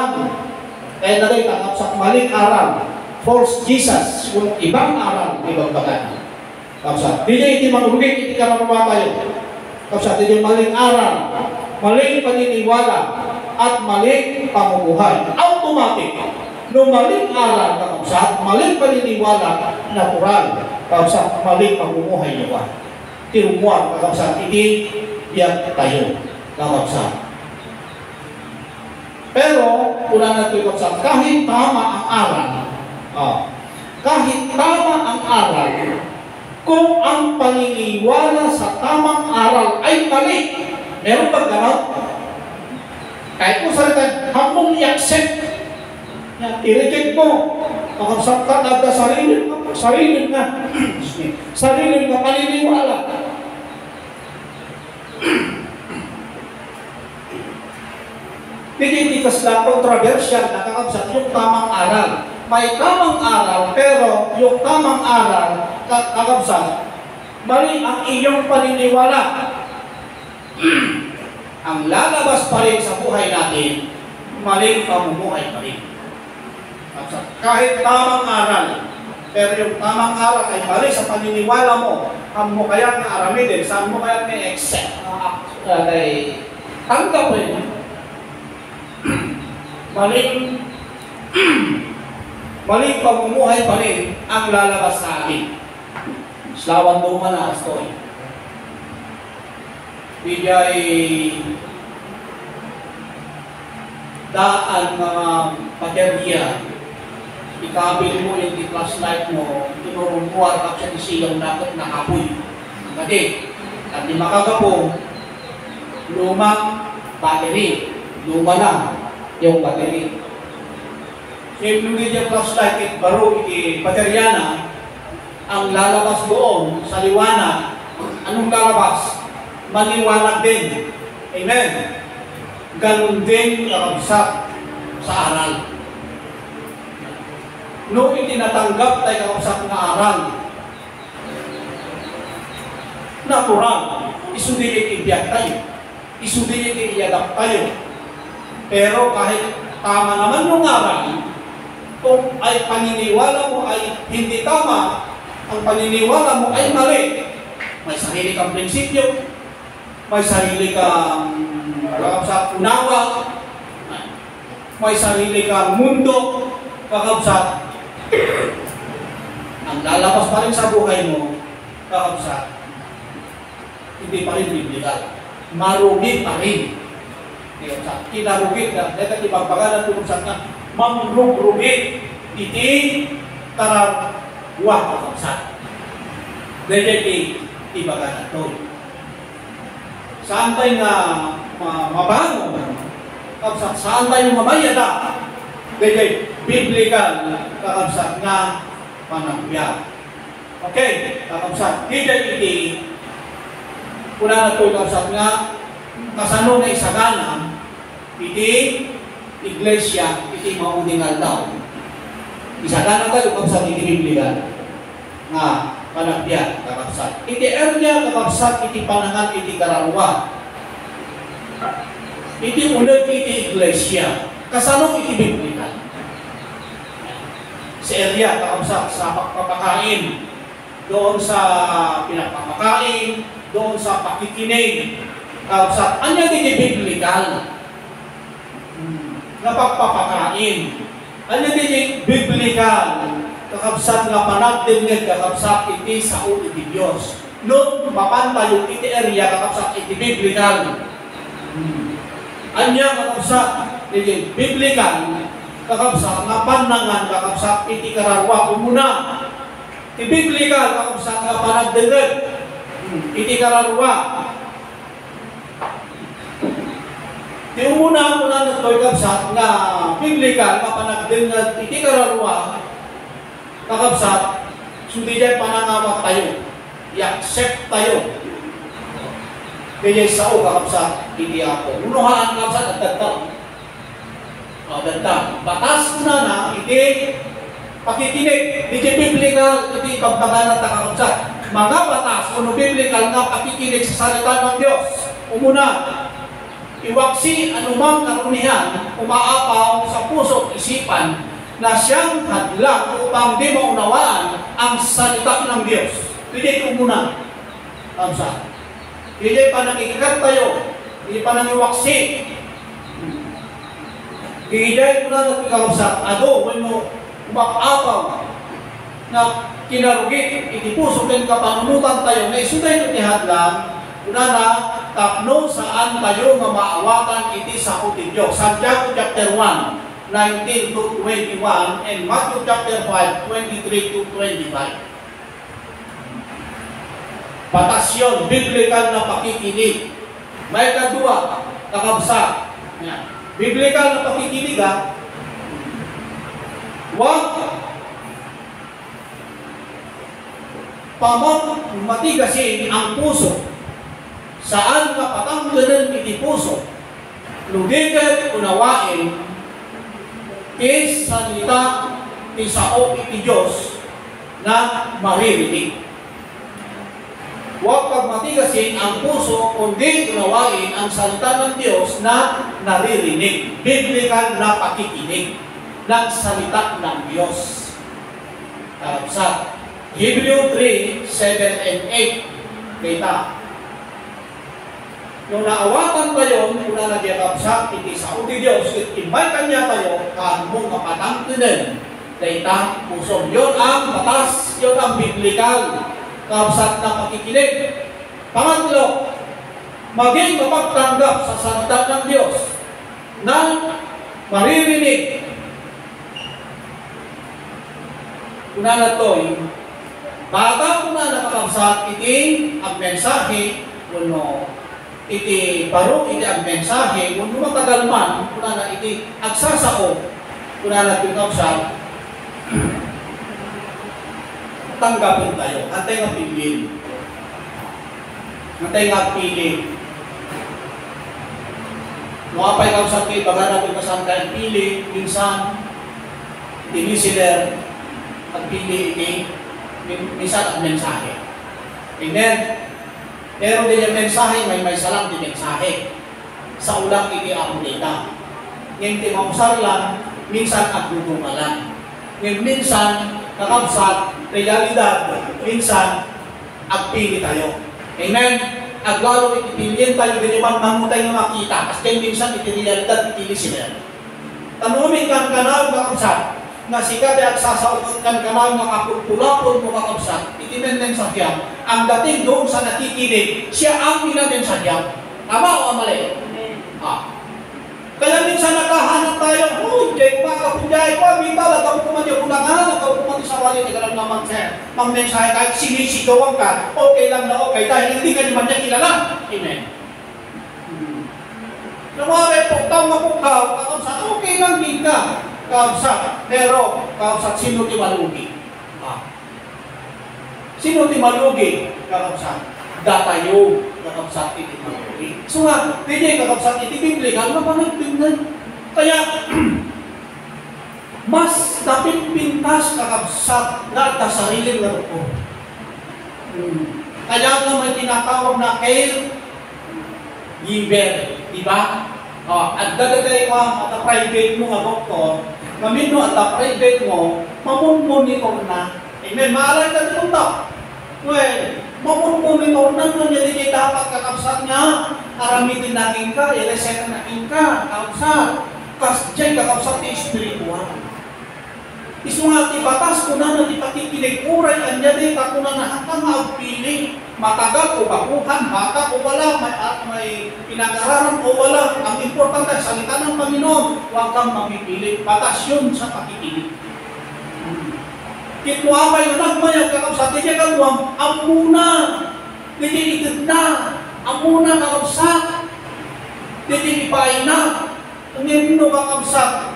kaya na dito, kakabsat maling aral. False Jesus, kung ibang aral, ibang bagan. Kakabsat, di niya iti mangrugit, iti karanawa tayo. Kakabsat, di niya maling aral, maling paniniwala, at maling pamumuhay. Automatic. No maling aral, kakabsat, maling paniniwala, natural. Kakabsat, maling pamumuhay niya. Tirumuan, kakabsat, iti biyak tayo. Kakabsat. Pero, una natin kakabsat, kahit tama ang aral, kahit tama ang aral, kung ang paniniwala sa tamang aral ay mali, meron ba gano'n? Kahit mo salita, hamong i-accept, i-reject mo, kakabsat ka, nagda sarili nga paniniwala. Hindi kasla controversial na kakabsat yung tamang aral. May tamang aral, pero yung tamang aral, kakabsat, mali ang iyong paniniwala. Ang lalabas pa rin sa buhay natin, maling pamumuhay pa rin. Kahit tamang aral, pero yung tamang aral ay mali sa paniniwala mo, ang mo kaya na aramidin, saan mo kaya na accept, tanggap rin. Maling maling pamumuhay pa rin ang lalabas sa atin. Slawan Duma na astoy. Bigay daan mga paterya. Ikabil mo yung flashlight mo, tinurong mo at siya silang nakapoy. Kasi, at di makagapong, lumang battery. Luma na yung battery. Siyempre hindi yung flashlight at baro iti baterya na, ang lalabas doon sa liwanag, anong lalabas? Maliwanag din. Amen. Ganun din kakabsat sa aral. Noong itinatanggap tayo kakabsat na aral, natural, isudilit ibiyak tayo. Isudilit iyadak tayo. Pero kahit tama naman yung aral, kung ay paniniwala mo ay hindi tama, ang paniniwala mo ay mali, may sarili kang prinsipyo, may sarili kang kakabsat unawa, may sarili kang mundo, kakabsat, ang lalabas pa rin sa buhay mo, kakabsat, hindi pa rin biblikal. Marugi pa rin. Kinarugit na, dahil ipagpagalan tulunsan na, mamrugrugi, iti, tarawah kakabsat. Dahil ibagalan to. Saan tayo na mabango? Kakabsat, saan tayo mamayada? Dahil biblical kakabsat na panagbiya. Okay, kakabsat, iti, kuna na ito kakabsat nga, kasano na isagana, iti iglesia, iti mauningal daw. Isagana tayo kakabsat, iti biblical nga panagbiya, kakabsat. Iti area, kakabsat, iti panangan, iti kararuwa. Iti unag, iti iglesia. Kasano iti biblical? Sa area, kakabsat, sa pagpapakain, doon sa pinapamakain, doon sa pakikinig, kakabsat, anya iti biblical na pagpapakain. Anya iti biblical kakabsat nga panagdingig kakabsat iti sao iti Diyos. Noon mapantayo iti area kakabsat iti biblical. Anya kakabsat iti biblical kakabsat nga panangan kakabsat iti kararwa umuna. Iti biblical kakabsat nga panagdingig iti kararwa. Di umuna na ito'y kakabsat nga biblical nga panagdingig iti kararwa kakabsat, sundi dyan panangawat tayo. I-accept tayo. Kaya sao kakabsat, hindi ako. Unuhaan kakabsat at dagdag. Dagdag. Batas na na, hindi pakikinig. Hindi biblical, hindi pagpagalan na kakabsat. Mga batas, kung biblical nga pakikinig sa salita ng Diyos. Umuna, iwaksi anumang karunihan, umaapaw sa puso at isipan, na siyang hadlang upang di maunawaan ang salita ng Diyos. Hindi ito muna. Kamsa. Hindi pa nangikikat tayo. Hindi pa nangiwaksi. Hindi ko na nagkakamsa. Ado, when mo umakapaw na kinarugit, itipuso din kapanunutan tayo na isuday ito hadlang, una na, tapno saan tayo nga maawatan iti sa kuti Diyos. Santiago chapter 1, 19 to 21, and Matthew chapter 5, 23 to 25. Batas yun, biblical na pakikinig. May kadua, kakabsat. Biblical na pakikinig, huwag matigasin ang puso. Saan ka patanggalan iti puso? Ludigat unawain is salita ni sao iti Diyos na maririnig. Huwag pagmatigasin ang puso, kundi unawain ang salita ng Diyos na naririnig. Biblical na pakikinig ng salita ng Diyos. Sa Hebrew 3, 7 and 8, kita. Nung naawatan tayo, una na diakapsak, iti sao ti Diyos, imbay kanya tayo, kaan mo kapatangkinan, dayta puso. Yun ang batas, yun ang biblical kabsat na pakikinig. Pangatlo, maging mapagtanggap sa salita ng Diyos na maririnig. Kuna na to'y, bata ko na nakakabsat iti ang mensahe, kuno iti baro iti ang mensahe, kuno matagal man, kuna na iti agsasao, kuna na pinabsat, tanggapin tayo, antay nga piliin. Antay nga pili. Makapay kang sakit, baga natin kasan kayo pili, minsan, tinisiler, at pili ini, minsan ang mensahe. Amen? Pero din yung mensahe, may salang din mensahe. Sa ulang ini ako data. Ngayon timausar lang, minsan at dudumalan. Ngayon minsan, nakabsat, realidad, minsan, agpili tayo. Amen? Aglalo itipiliin tayo, diniman mamutay na makita. Kasi minsan, iti-realidad, itili sila. Tanuming kang kanal, nakabsat, na sikat at sasaukot kang kanal, makapulapon mo kakabsat, itimen sa siyam. Ang dating doon sa nakikinig, siya ang inamen sa siyam. Tama o mali? Kaya minsan nakahanap tayo, jay pa, kapunjay pa, minta, lataw ko man yung unangan, lataw ko man sa wali, hindi ka lang naman sir. Mag-mensahe kahit sinisigawan ka, okay lang na okay, dahil hindi ka naman niya kilala. Amen. Namari po, tao nga po ka, kakabsat, okay lang din ka, kakabsat, pero kakabsat, sino ti malugi? Sino ti malugi? Kakabsat. Datayo, kakabsat iti malugi. So nga, hindi kakabsat iti biblical, mapanagpingan. Kaya, mas dapat pintas kakabsat na at sariling na ko. Kaya nga may tinatawag na caregiver, di ba? At dadagay mo at private mo nga doktor, mamino at private mo, mamunmonitor na. Amen, maaray ka dito ta. Well, mamunmonitor na kung hindi dapat kakabsat nga. Aramitin natin ka, ireseta natin ka, kakabsat. Kasi dyan kakabsat ni spiritual. Isu nga ti batas ko na ti patikilig uray anya di ka ko na hanggang magpili. Matagal o bakuhan, bata o wala, may pinag-aralan o wala. Ang importante, salita ng Panginoon, huwag kang mamipili. Batas yun sa pakikinig. Kitwabay na nagmayag kakabsat, hindi ka luwang, amuna, hindi ikid na, amuna kakabsat, hindi ipain na, kung hindi mo kakabsat,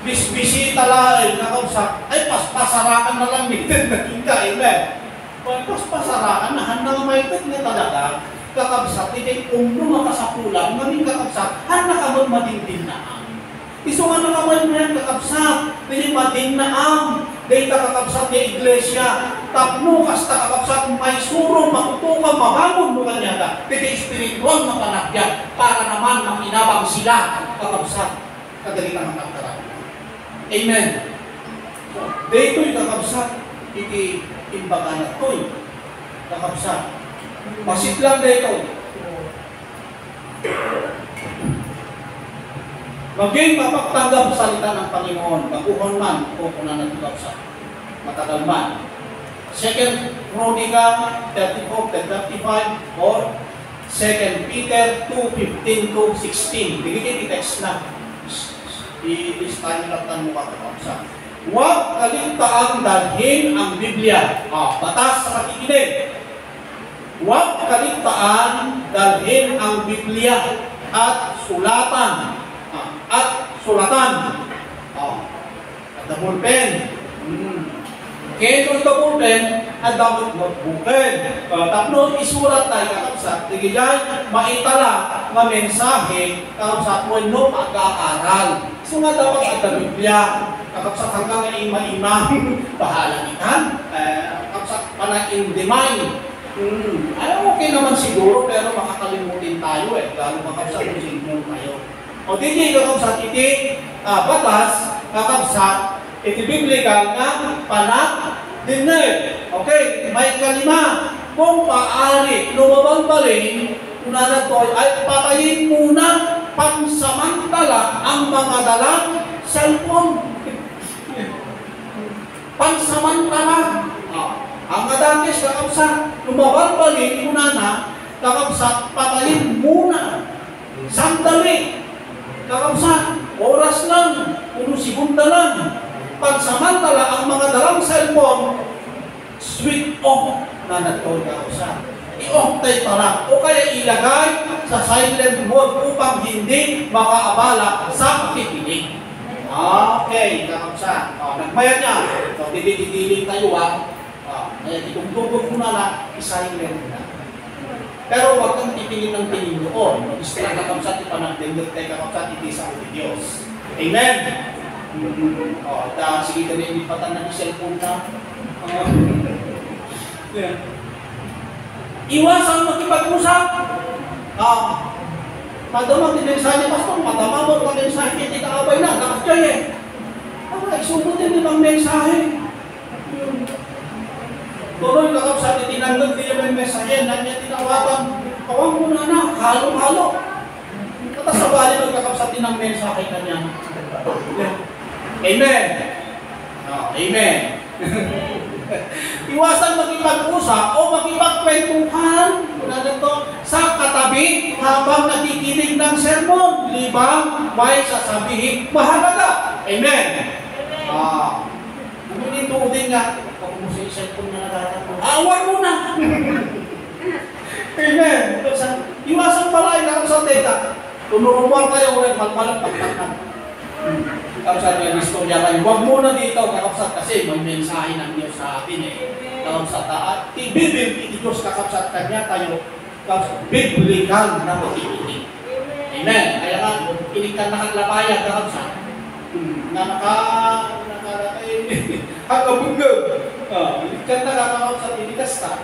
bisbisita lain, kakabsat, ay paspasarakan na lang, mitid na kita, amen. Paspasarakan na, handang maitid na talaga, kakabsat, hindi umno makasapulan, maning kakabsat, handa ka magmadindin na ang. Iso nga nakamay mo yan kakabsat, hindi mading na ang, dahil kakabsat niya iglesia, tapno kasta kakabsat may surong, makutukang, mabangon mo kanya ka, hindi espiritual na panakyan, para naman makinabang sila, kakabsat, kadalitan ng kakabsat. Amen. Dito'y kakabsat, iti imbaga na to'y kakabsat. Masit lang dito. Maging mapagtanggap sa salita ng Panginoon, baguhon man o kung na nagkakabsat. Matagal man. 2 Chronica 34-35 or 2 Peter 2:15-16. Bigyan i-text na. I-listahin lang mo kakabsat. Huwag kaligtaan dalhin ang Biblia. Batas sa pakikinig. Huwag kaligtaan dalhin ang Biblia at sulatan. At the bullpen. Kaya ito bullpen, at dapat magbuken. Tapos isulat tayo kakabsat. Sige dyan, maitala na mensahe kakabsat mo no pag-aaral. So nga dapat at the Biblia, kakabsat hanggang ima-ima, bahala nitan. Kakabsat panag-indimay. Ay, okay naman siguro, pero makakalimutin tayo lalo kakabsat mo signal tayo. O hindi kakabsat iti batas, kakabsat iti biblical na panag-dinner. Okay, may kalima. Kung paari, lumabang-baling, unana to ay patayin muna pansamantala ang mga dalang cellphone. pansamantala. Ang adakis kakabsat, lumabal-balik muna na, kakabsat, patayin muna. Sandali. Kakabsat, oras lang, puno segunda lang. Pansamantala, ang mga dalang cellphone, switch off na nagtawag kakabsat. I-off tayo pala o kaya ilagay sa silent mode upang hindi makaabala sa pakikinig. Okay, kakabsat. Nagbayad niya. So, dididiling tayo kaya itong mo na lang, i-silent na. Pero huwag kang titingin ng tingin doon. Gusto lang kakabsat, ipanagdindot tayo kakabsat, hindi sa Diyos. Amen? Sige ka na inipatan ng cellphone ka. Iwasan makipag-usap. Madama din mensahe, Pastor, madama mo ang mensahe, hindi ka abay na, nakasya eh. Isugot din ang mensahe. Tuloy kakabsat, tinanggap din yung mensahe, nandiyan tinawatan, kawang muna na, halo-halo. Katasabali magkakabsat din ang mensahe kanya. Amen. Amen. Iwasan makipag-usap o makipagkwentuhan sa katabi habang nakikinig ng sermon. Libang may sasabihin mahalaga. Amen. Kung tuudin nga, kung mo sa cellphone na nagtatapon, awag mo na. Amen. Iwasan pala ay nakasal teka. Tunurumuan kayo ulit, magpalagpagpagpag. Kakabsat yung istorya kayo, huwag muna dito kakabsat kasi may mensahe ng Diyos sa atin kakabsat at ibibig Diyos kakabsat kanya tayo biblical na makikinig. Amen. Kaya nga, inig ka nakaklabayan kakabsat na nakabunggag. Inig ka nakakabsat, inigas ka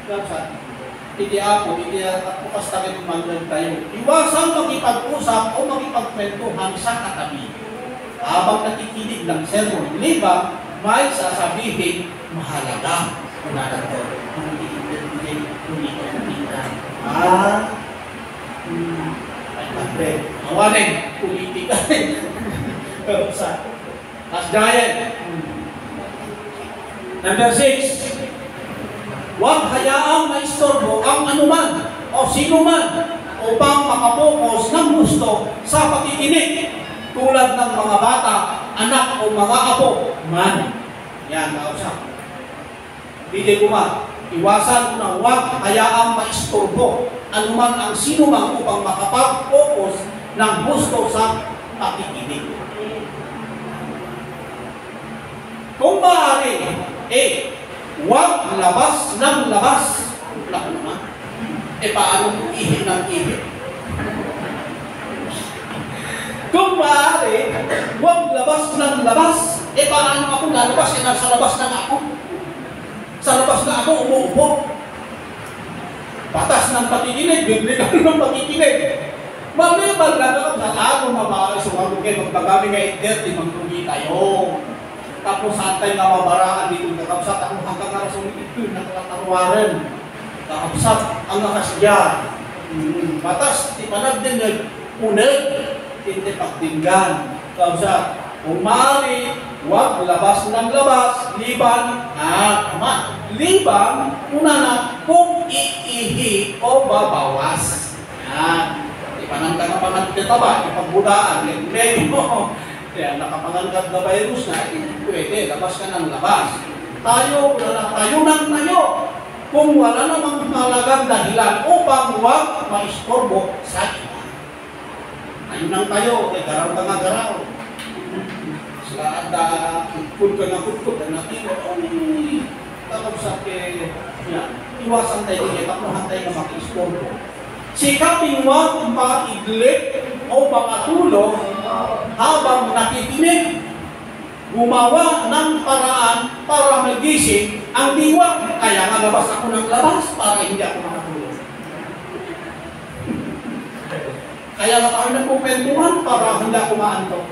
kakabsat. Hindi ako, hindi bukas tayo maglag tayo. Iwasan makipag-usap o makipagkwentuhan sa katabi. Habang nakikinig ng sermon, libang may sasabihin mahalaga. Kunala ko, awanin, politika. As diet. Number 6. Huwag hayaang maistorbo ang anuman o sinuman upang makapokus ng gusto sa pakikinig tulad ng mga bata, anak o mga apo man. Yan, kausap. Hindi ko iwasan mo na huwag hayaang maistorbo anuman ang sinuman upang makapag-focus ng gusto sa pakikinig. Kung maaari, huwag labas ng labas. Wala ko naman. Paano kung ihip ng ihip? Kung maaari, huwag labas ng labas. Paano ako lalabas? Nasa labas na ako. Sa labas na ako, umuupo. Batas ng pakikinig, biblikal ng pakikinig. Maliban lang ako sa ano mabara sa mga kayo, magpagami nga di magtugi tayo. Tapos saan tayo nga mabaraan dito, nakapsat ako hanggang nga sa ito, nakataruwaran. Nakapsat ang nakasya. Batas, ipanag din nag-unag, hindi pagtinggan. Nakapsat, kung maaari, huwag labas ng labas, liban, liban, una na, kung iihi o babawas. Ipanangka na panagkita ba, ipagbudaan, maybe mo. Kaya nakapangangkat na virus na, hindi pwede, labas ka ng labas. Tayo ng tayo. Kung wala namang malagang dahilan upang huwag maistorbo sa iba. Tayo ng tayo, garaw ka nga garaw. Sila at kukod ka na kukod, na natin, tapos sa iwasan tayo, tapuhan tayo na maki-istorbo. Sikapin huwag maiglit o makatulog habang nakikinig. Gumawa ng paraan para magising ang diwa. Kaya nga labas ako ng labas para hindi ako makatulog. Kaya nga tayo nagpupwentuhan para hindi ako maantok.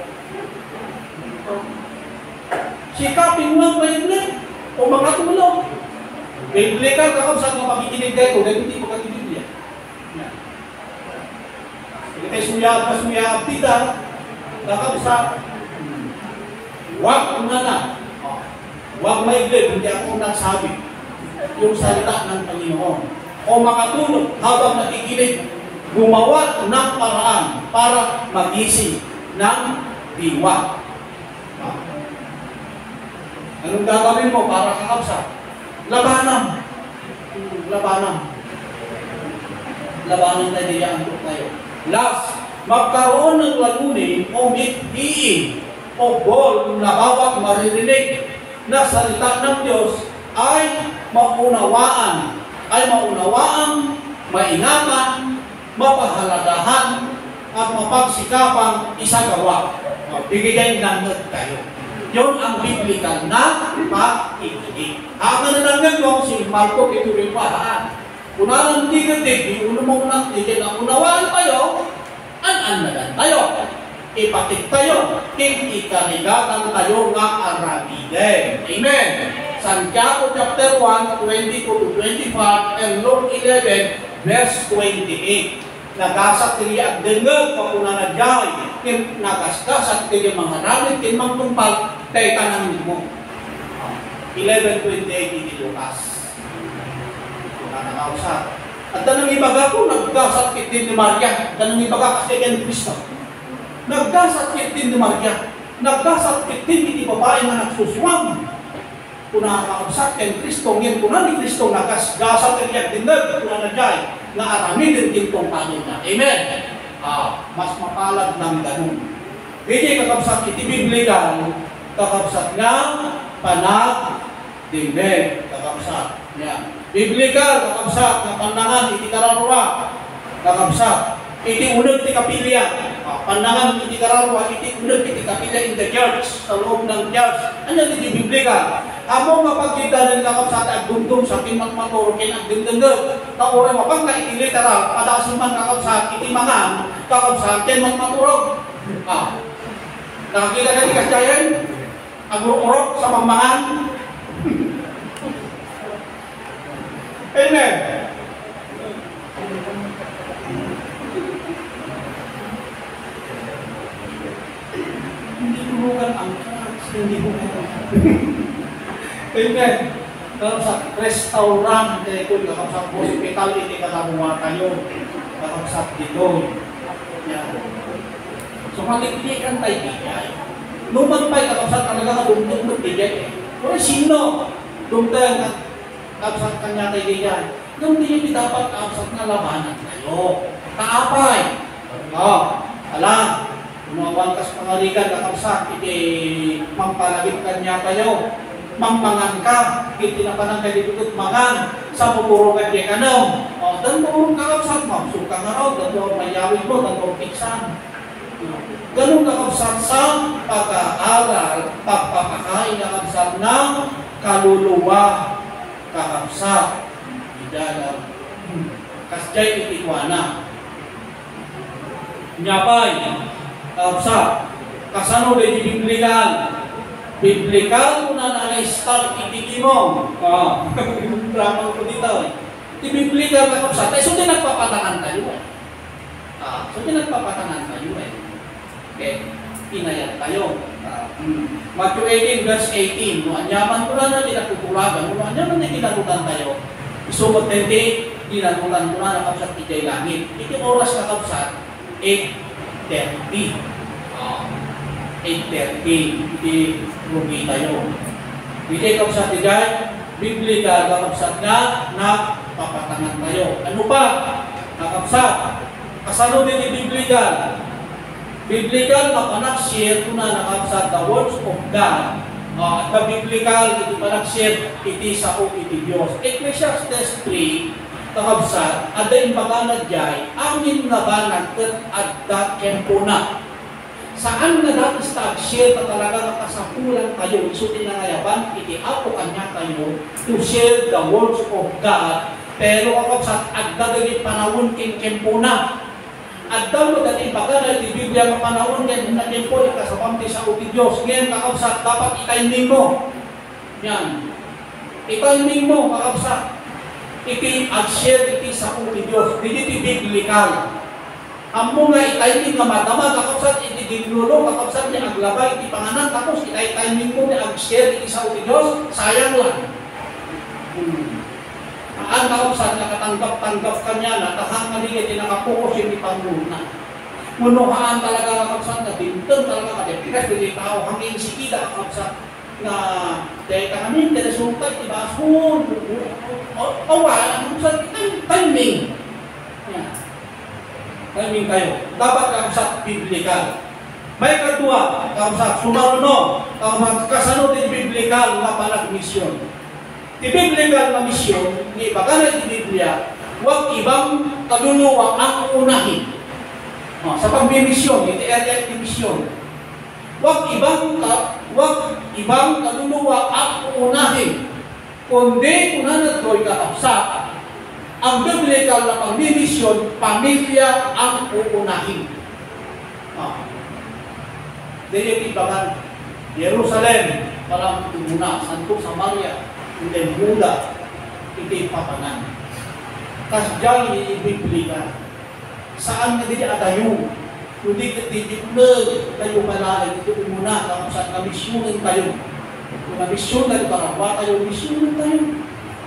Sikapin huwag maiglit o makatulog. Biblical ka kung saan mapakikinig kayo dahil hindi mo kakinig yan. Hindi tayo sumiyab, tita, nakapsa, huwag na. Huwag maigib, hindi ako nagsabi. Yung salita ng Panginoon. O makatulog habang nakikinig, gumawa ng paraan para magising ng diwa. Anong gagawin mo para kakabsa? Labanan. Labanan. Labanan na diyan tayo. Last, magkaroon ng lagunin o mithiin o goal na bawat maririnig na salita ng Diyos ay maunawaan, maingatan, mapahalagahan, at mapagsikapan isagawa. Bigyan ng tayo. Yun ang biblical na pakikinig. Ang nanananggan ko si Marco ituloy pa. Kunang tigatig, yung unang tigil ang unawaan tayo, an-anagan tayo. Ipatik tayo, ikanigatan tayo nga aramiden. Amen. Santiago chapter 1, 22-25, and Luke 11, verse 28. Nagasat tili at dengag, kapuna na jay, nagasgasat tili mga ramit, kinmang tumpal, tayo tanangin mo. 11:28 ni Lucas. Kuna nakausap. At danang ibaga ko, naggasat kitin ni Maria. Danang ibaga kasi yan Kristo. Naggasat kitin ni Maria. Naggasat kitin ni babae na nagsuswang. Kuna nakausap yan Kristo. Ngayon kuna ni Kristo nagasgasat tili at dengag, kuna na jay, na aramin din tintong panin na. Amen. Mas mapalag ng ganun. Hindi kakabsat itibibligan, kakabsat nga panag dimbeg, kakabsat. Yan. Biblikal, kakabsat, na pandangan, iti kararwa, kakabsat. Iti unag, iti kapilya. Pandangan, iti kararwa, iti unag, iti kapilya in the church, sa loob ng church. Ano iti biblikal? Amo mapagkita ng kakabsat at dungdung sa pinagmatorokin at dingdengag. Taore mapag na iti literal, kadasin man kakabsat, iti mangan, kakabsat, yan magmaturog. Nakakita ka ni Kasyayan? Agururok sa mammangan? Amen. Hindi tulugan ang church, hindi tulugan. Amen. Kalau sa restaurant, ito, kalau sa hospital, hindi katamuha tayo. Kalau sa dito. Yan. So, maliklikan tayo bigay. Lumagpay, kalau sa talaga kadumdum bigay. Pero sino? Dumdang kapsat kanya tayo bigay. Nung hindi dapat kapsat na labanan tayo. Kaapay. Alam. Kumawantas pangalikan, kakapsat, iti mampalagip kanya tayo. Mangmangan ka, hindi na pa nang kaliputut mangan, sa pupurungan di ka nang. Dan pupurong kakapsat, mamsuk ka nga raw, dan doon mayawin mo, dan doon piksan. Ganun kakapsat sa pag-aaral, pagpapakain kakapsat ng kaluluwa, kakapsat, idalang, kasjay itikwana. Nyapay, kakapsat, kasano di biblikal, biblikal na na-start itigimong. Drama ko dito. Biblikal na kapsat. So, nagpapatangan tayo. So, nagpapatangan tayo. Okay. Inayat tayo. Matthew 18 verse 18. Anyaman ko na tinatutulagan. Anyaman na tinatutan tayo. Isumot 20, tinatutan ko na kapsat ijay langit. Ito oras na kapsat, 8:30. 8:30, hindi rugi tayo. Hindi kapsat ijay, biblika, kakapsat nga, papatangan tayo. Ano pa? Kakapsat. Kasano din yung biblika? Biblical, mapanaksir, kung na nakapsat the words of God. At biblical, iti panaksir, iti sa o iti Diyos. Ecclesiastes 3, kakapsat, ada yung baganad jay, amin na banag at da kempuna. Saan na dapat stag-share na talaga nakasapulan kayo, isutin na ngayaban, iti apo kanya kayo, to share the words of God, pero kakapsat, agdadagit panahon king kempuna. At daw mo dati baga na iti Biblia ng panahon yan, na tempo, ikasabamti sa uti Diyos. Ngayon, kakapsat, dapat i-timing mo. Yan. I-timing mo, kakapsat. Iti at share iti sa uti Diyos. Hindi iti biblical. Amo nga itay nga matama, kakapsat iti ginlulo, kakapsat niya aglabay, iti panganan, tapos itay-timing mo niya ag-share iti sa uti Diyos, sayang lang. Ang kakapsat na katanggap-tanggap ka niya na, tahang maligay, tinakapokus yung ipanguna. Munuhaan talaga kakapsat na bintang talaga katipikas, hindi tao, hangin sikida kakapsat na dahil kami, resulta, ibasun, awa, kakapsat, timing. Yan. Timing kayo. Dapat kakapsat biblikal. May kadua, kakapsat sumaruno, kakapsat kasanod din biblikal na panag-misyon. Di biblikal na misyon, ni bagay di Biblia, huwag ibang kaluluwa ang unahin. Sa pagbimisyon, iti area di misyon. Huwag ibang kaluluwa ang unahin. Kundi unahan do'y kakapsat. Ang biblikal na pagbimisyon, pamilya ang uunahin. Dili ibagan Jerusalem, parang muna, Santo Samaria, iti Buda, iti Papanan. Kasjang i-biblika. Saan na dili atayo? Kundi katitiplag tayo malay, ito muna, kung saan kamisyonan tayo. Kung kamisyon na ibaraba tayo, misyonan tayo.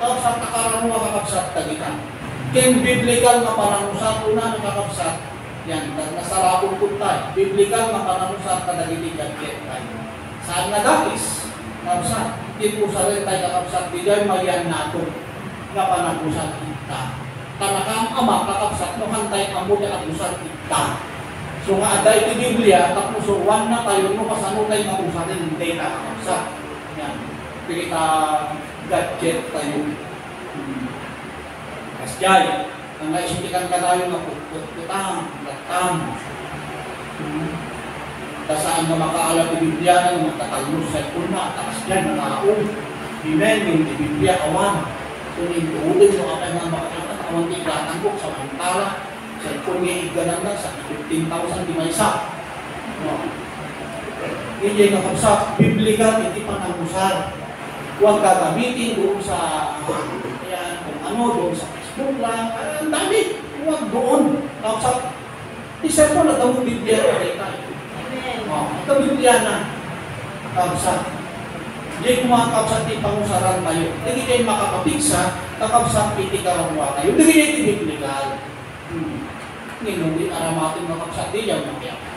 Kung saan nakaramuha kakapsat tagitan. Ken biblikal na panangusat, una nakakapsat, yan, nasarapon po tayo. Biblikal na panangusat, kadagiligan tayo. Saan na dapis? Kakapsat, hindi po sa rin tayo kakapsat, bigay mayan nato na panangusat kita. Tanakang ama kakapsat, no hantay amo na agusat kita. So nga aday iti Biblia, tapos one na tayo, no kasano tayo makusatin, hindi na kakapsat. Yan, kita gadget tayo. Kasyay, ang naisipikan ka tayo na putang, latang. Saan na makaalap ng Biblia na magtatalnos sa kuna, takas dyan, nakaong. Amen, yung Biblia awan. Kung yung tuulin mo kapay mga makakita, awan di katanggok sa mantala, sa kung yung iganan na, sa 15,000 di may isa. Hindi nakapsat, Biblia, hindi pa nangusar. Huwag gagamitin doon sa, kung ano, doon sa Facebook lang, ang dami, huwag doon. Nakapsat, isa po na tamong Biblia rin tayo. Ito Biblia na kakapsat. Hindi kumakapsat di pangusaran tayo. Hindi kayo makakapigsa, kakapsat piti karamwa tayo. Hindi kayo itibiblikal. Hindi aramatin makapsat di yan.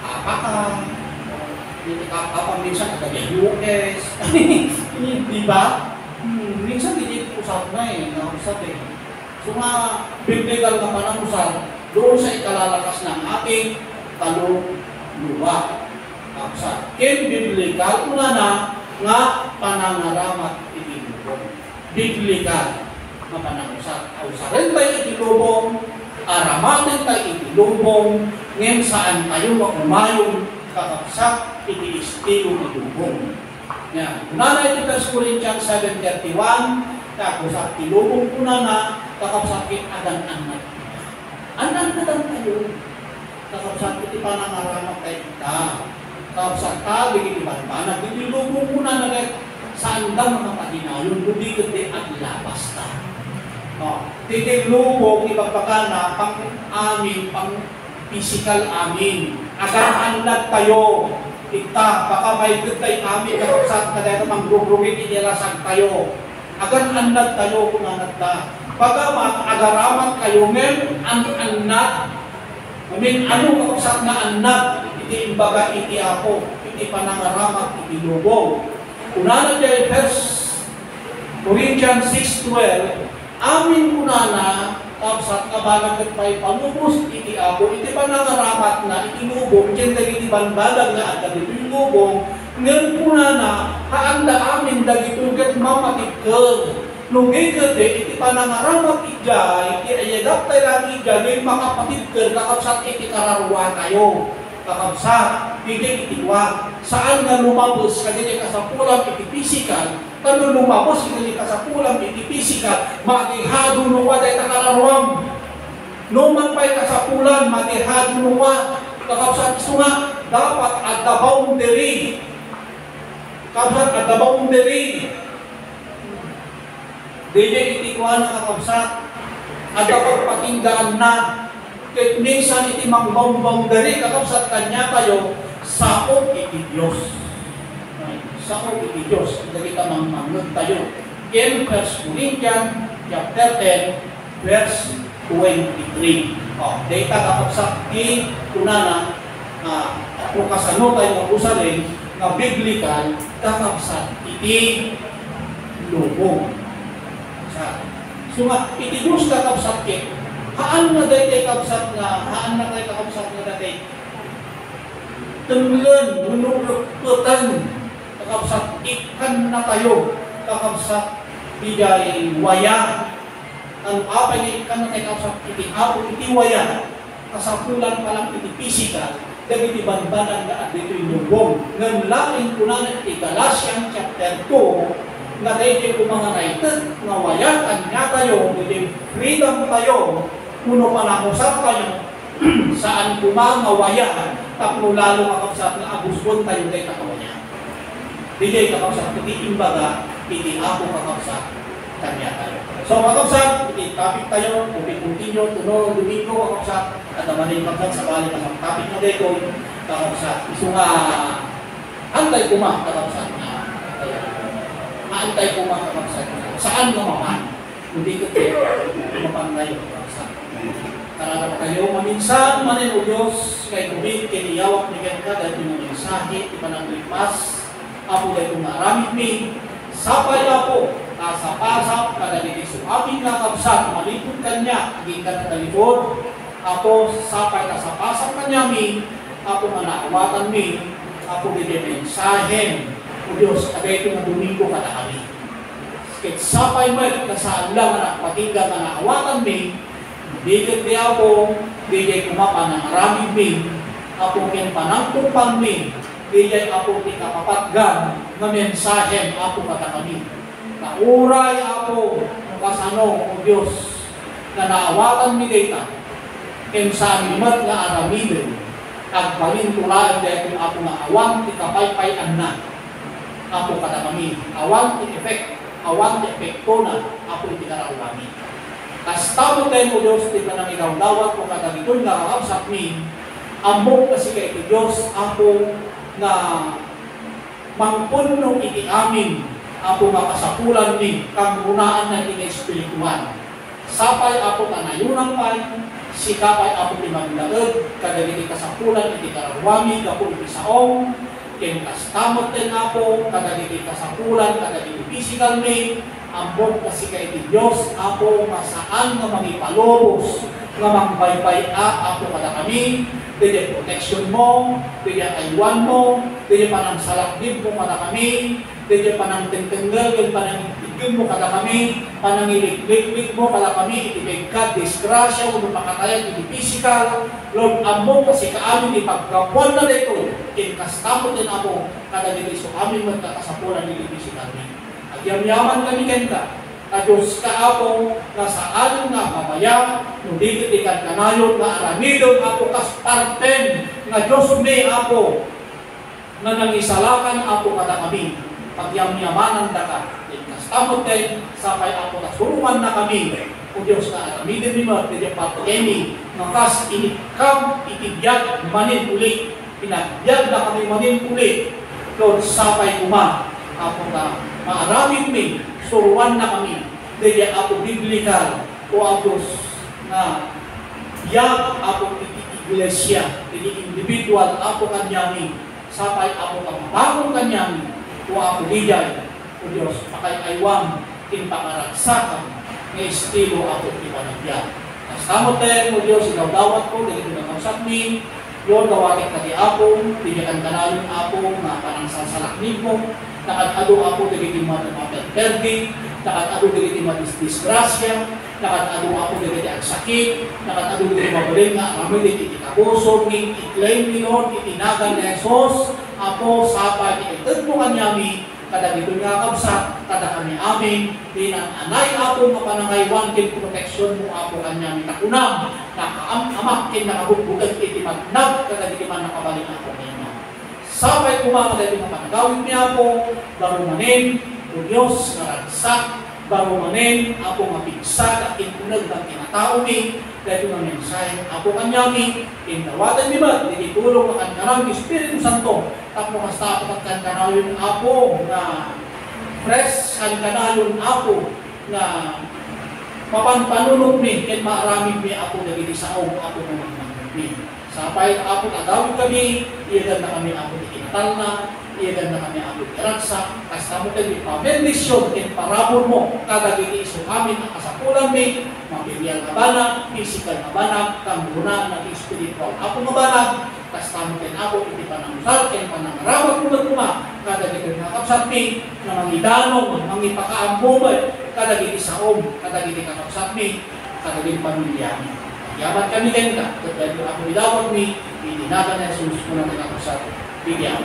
Kapaka. Hindi kapaka minsan kagayukes. Diba? Minsan hindi usap na nakapsat eh. So nga, biblikal na panangusar, doon sa ikalalakas ng aking kaluluwa. Kakapsat. Ken biblikal, una na, nga panangaramat itinubong. Biblikal na panangusat. Usarin tayo itinubong, aramatin tayo itinubong, ngayon saan tayo umayon, kakapsat, iti-istilo itinubong. Yan. Una na ito 1 Corinthians 7:31, kakapsat, tinubong una na, kakapsat, adan-anan. Anan-anan tayo. Kakapsat, iti panangaramat tayo kita. Kakapsat ka, bigyan iban-banag, nililubong muna na saan daw mga patinayon, hindi kundi at labas ka. Titilubong, ipagpakana, pang-amin, pang-physical amin. Agar-anlag tayo, kita, baka may gutay amin, kakapsat ka dahil manggugugit, inilasag tayo. Agar-anlag tayo kung anad ka. Pagamat, agaraman kayo, men, an-anad. Ano kakapsat na anad? Iti imbaga iti ako, iti panangaramat, iti lubong. Unana dyan, 1 Corinthians 6:12, amin unana, kapsat kabalagat pa'y panubos, iti ako, iti panangaramat na, iti lubong, dyan dagiti banbalag na at dagiti lubong, ngayon unana, haanda amin dagitugat mamatikal. Nungay gade, iti panangaramat ijay, iti ayagap tayo lang ijay, makapatikal, kakapsat iti kararwa tayo. Kakapsat, hindi itiwa. Saan nga lumabos kanili kasapulang iti physical, kano lumabos kanili kasapulang iti physical, matihado nuwa dahi takararuam. Numan pa'y kasapulan, matihado nuwa. Kakapsat, iso nga, dapat adabaw diri. Kakapsat, adabaw diri. Dili itiwa na kakapsat, adabaw patinggaan na. Kahit minsan iti mangbambang dari kakabsat kanya tayo, sakop iti Diyos. Sakop iti Diyos. Hindi kita mangnod tayo. In 1 Corinthians chapter 10, verse 23. Data kakabsat iti kunana kung kasano tayo mag-usalin na biblical kakabsat iti lubong. So nga, iti Diyos kakabsat iti haan na dahi tayo kakabsat nga, haan na tayo kakabsat nga dahi tenglan, munuplutan kakabsat ikan na tayo kakabsat iti waya ang apay na ikan na tayo kakabsat iti apo iti waya kasapulan pa lang iti physical dahil iti banbanan na at ito yung lubong ng laking kunanan iti Galatians chapter 2 na dahil yung mga naitad na wayakan nga tayo iti freedom tayo kuno pa nakusap tayo saan kumangawayaan tapno lalo kakabsat na abusbon tayo dahil kakawaya dahil kakabsat iti imbaga iti ako kakabsat kanya tayo. So kakabsat, iti topic tayo, continue, tuno, domingo kakabsat, at naman kakabsat sa bali ng topic na dito, kakabsat. Iso nga, antay kuma kakabsat na, antay kuma kakabsat. Saan naman? Hindi ko kayo, mapangayo kakabsat. Karana kayo, maminsan manin o Diyos, kay kumit, kiniyawak ni Ganda, dahil yung mensahe, ipananglipas, apo dahil kung naramit mi, sapay ako, nasa pasap, kadalili suabing nakabsat, malipod kanya, aging katalikod, ako sapay nasa pasap kanya mi, ako manakawatan mi, ako dinimensahen, o Diyos, agay ito na Domingo katakali. Kit sapay mo, kasaan lang na patingga na nakawatan mi, bigit di ako, bigay kumapa ng maraming mi, ako kinpanangkupan mi, bigay ako tikapapatgan, na mensahe ako katakami. Nauray ako kasano o Diyos na naawatan mi data ken sa mimat nga aramiden agbalin tulaan dahil ako na awan ti kapaypayan na ako katakami. Awan ti effect, awan ti epekto na ako ti karawami. Kastamo tayo o Diyos ti panangigawdawat ko katagitun nga kakabsat mi ambok kasi kay ti Diyos ako na mangpunong iti amin ako makasapulan ni kang gunaan na iti espirituan. Sapay ako kanayunang pay, sikapay ako timaglaod, kadagiti kasapulan iti karawami, kapul iti saong, ken kastamot din ako, kadagiti kasapulan, kadagiti physical me, ambot kasi kay iti Diyos, ako masaan nga mangipalobos, nga mangbaypay ako kada kami, dili protection mo, dili aywan mo, dili panang salakdib mo kada kami, dili panang tengtenggal, dili panang itigil mo kada kami, panang iliklik mo kada kami, itibig ka, disgrasya, kung makatayan, iti physical, Lord, amo kasi kaamin ipagkapuan na dito, inkastamot din ako, kada dili so amin magkakasapulan iti physical ni. Agyam-yaman kami kenta, Diyos ka ako, na saan nga babaya, nung dito ikan kanayon na aramidon ako kasparten, na Diyos may ako, na nangisalakan ako kada kami, pagyam-yamanan da ka, kastamot din, sapay ako kasurungan na kami, o Diyos na aramidon ni mo, hindi patemi, nakas inikam, itibiyag, manin uli, pinagbiag na kami manin uli, Lord, sapay kuma, ako na maaramid mi, suruan na kami, dahil ako biblical o agos na yak ako iglesia, dahil individual ako kanyami, sapay ako pagbangon kanyami, o ako ligay, o Diyos, pakay-aywang, kinpakaragsakan, na estilo ako ipanagyan. Kastamot tayo, o Diyos, ikaw dawat ko, dahil pinakausap mi, Lord, gawatik na di ako, bigyan kanalong ako, na parang sasalaknin mo, nakatado ako dagiti matapagperdi, nakatado dagiti disgrasya, nakatado ako dagiti agsakit, nakatado dagiti mabalin nga amin dagiti kabusog, i-claim ni Lord, itinagan ni Jesus, ako sapa ititid mo kanyami, kada dito nga kabsat, kada kami amin, dinananay ako mapanangaywan kin protection mo ako kanyami takunam, nakaam-amak kin nakabugbugan iti magnag, kada dito man nakabalik ako niya. Sabay kumaka dahil mapanagawin niya ako, bago manin, o Diyos, naragsak, bago manin, ako mapigsag at inunag ng kinatao mi, dahil yung mensahe ako kanyami, inawatan ni ba, tinitulong ang kanang Espiritu Santo, tapos mas tapat ang kanayon ako na fresh ang kanayon ako na mapanpanunod mi, ken maraming mi ako dagiti saong ako naman mi. Sapay ako agawin kami, iyan na kami ako ikintal na, iyan na kami ako iraksa, kasama tayo pabendisyon, ken parabor mo, kada diti iso amin ang kasapulan mi, mabibiyang abana, physical abana, kamuna ng spiritual ako abana, kasama tayo ako, iti panangusal, ken panangarawat mo kada diti nakapsat mi, na mangidanong, mangipakaambumay, kada diti saom, kada diti kakapsat mi, kada diti pamilya mi. Yaman kami ganita, dahil ako bidawag mi, itinagan na Jesus ko na tinakasat, bigyan.